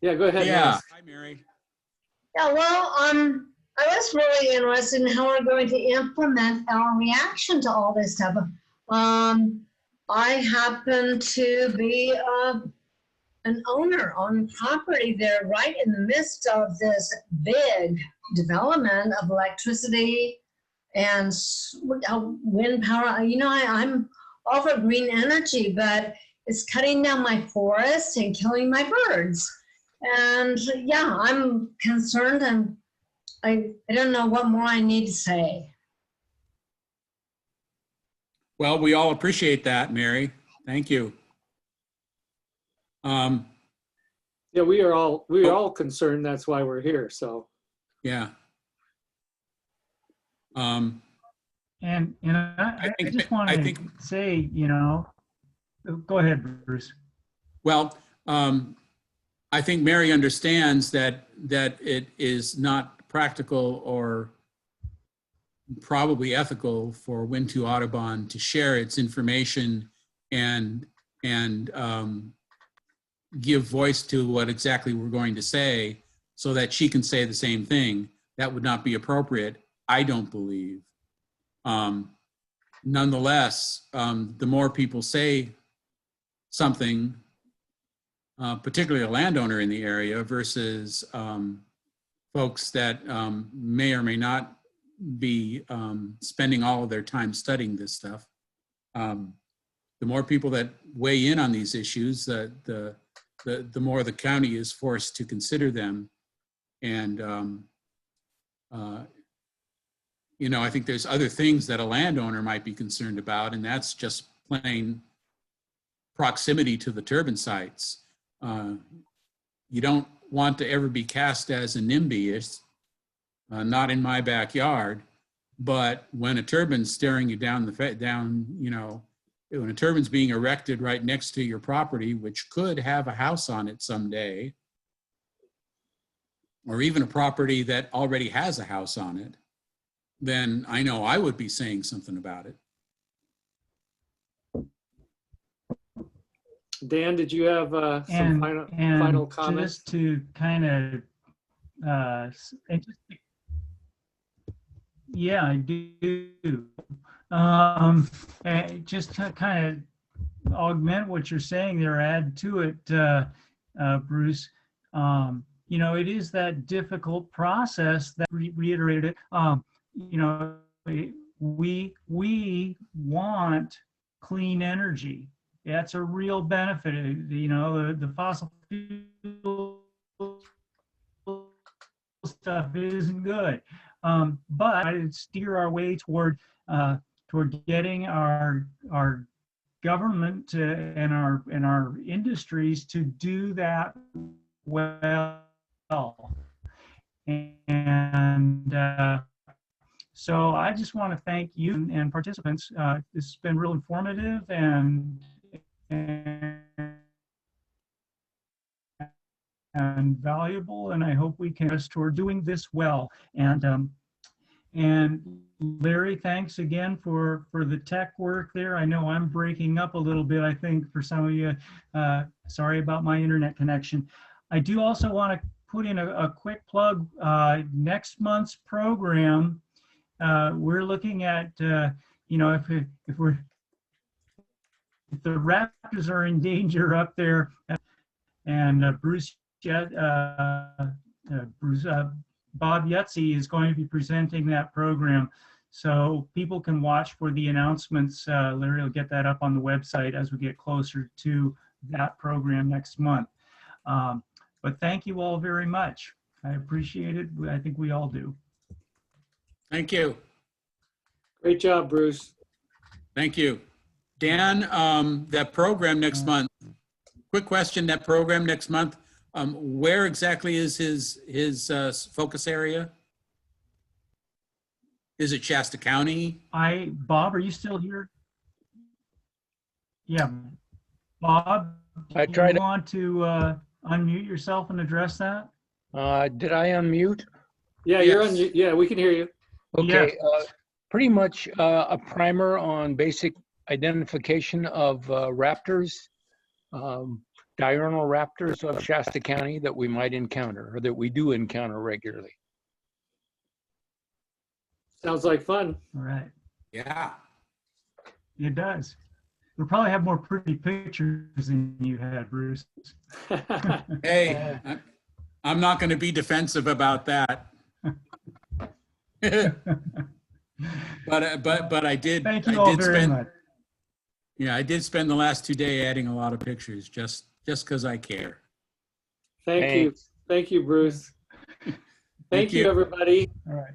S2: Yeah, go ahead.
S3: Yeah.
S2: Mary.
S3: Hi, Mary.
S4: Yeah, well, I was really interested in how we're going to implement our reaction to all this stuff. I happen to be an owner on property there right in the midst of this big development of electricity and wind power. You know, I'm offer green energy, but it's cutting down my forest and killing my birds. And yeah, I'm concerned, and I don't know what more I need to say.
S3: Well, we all appreciate that, Mary. Thank you.
S2: Yeah, we are all concerned. That's why we're here. So
S3: Yeah.
S1: And I just want to say, you know, go ahead, Bruce.
S3: Well, I think Mary understands that it is not practical or probably ethical for Wintu Audubon to share its information and give voice to what exactly we're going to say so that she can say the same thing. That would not be appropriate, I don't believe. Nonetheless, the more people say something, particularly a landowner in the area versus folks that may or may not be spending all of their time studying this stuff, the more people that weigh in on these issues, the more the county is forced to consider them. And you know, I think there's other things that a landowner might be concerned about, and that's just plain proximity to the turbine sites. You don't want to ever be cast as a NIMBYist, not in my backyard, but when a turbine's staring you down you know, when a turbine's being erected right next to your property, which could have a house on it someday, or even a property that already has a house on it, then I know I would be saying something about it.
S2: Dan, did you have some final comments?
S1: Just to kind of, yeah, I do. And just to kind of augment what you're saying there, add to it, Bruce. You know, it is that difficult process that reiterated it. You know, we want clean energy. That's a real benefit. You know, the fossil fuel stuff isn't good, but it steer our way toward getting our government and our industries to do that well. And so I just want to thank you and participants. This has been real informative and valuable, and I hope we can rest toward doing this well. And Larry, thanks again for the tech work there. I know I'm breaking up a little bit, I think, for some of you. Sorry about my internet connection. I do also want to put in a quick plug. Next month's program, we're looking at, you know, if the raptors are in danger up there, and Bob Yutzi is going to be presenting that program, so people can watch for the announcements. Larry will get that up on the website as we get closer to that program next month. But thank you all very much. I appreciate it. I think we all do.
S3: Thank you.
S2: Great job, Bruce.
S3: Thank you. Dan, that program next month, quick question, that program next month, where exactly is his focus area? Is it Shasta County?
S1: Bob, are you still here? Yeah, Bob, do you want to unmute yourself and address that?
S7: Did I unmute?
S2: Yeah,
S3: Yes.
S2: you're on. Yeah, we can hear you.
S7: Okay, pretty much a primer on basic identification of raptors, diurnal raptors of Shasta County that we might encounter, or that we do encounter regularly.
S2: Sounds like fun.
S1: All right.
S3: Yeah.
S1: It does. We'll probably have more pretty pictures than you had, Bruce.
S3: Hey, I'm not going to be defensive about that. but I did.
S1: Thank you all very much.
S3: Yeah, I did spend the last 2 days adding a lot of pictures just because I care.
S2: Thank you.
S7: Thanks.
S2: Thank you, Bruce.
S3: Thank
S2: Thank you,
S3: you.
S2: everybody.
S1: All right.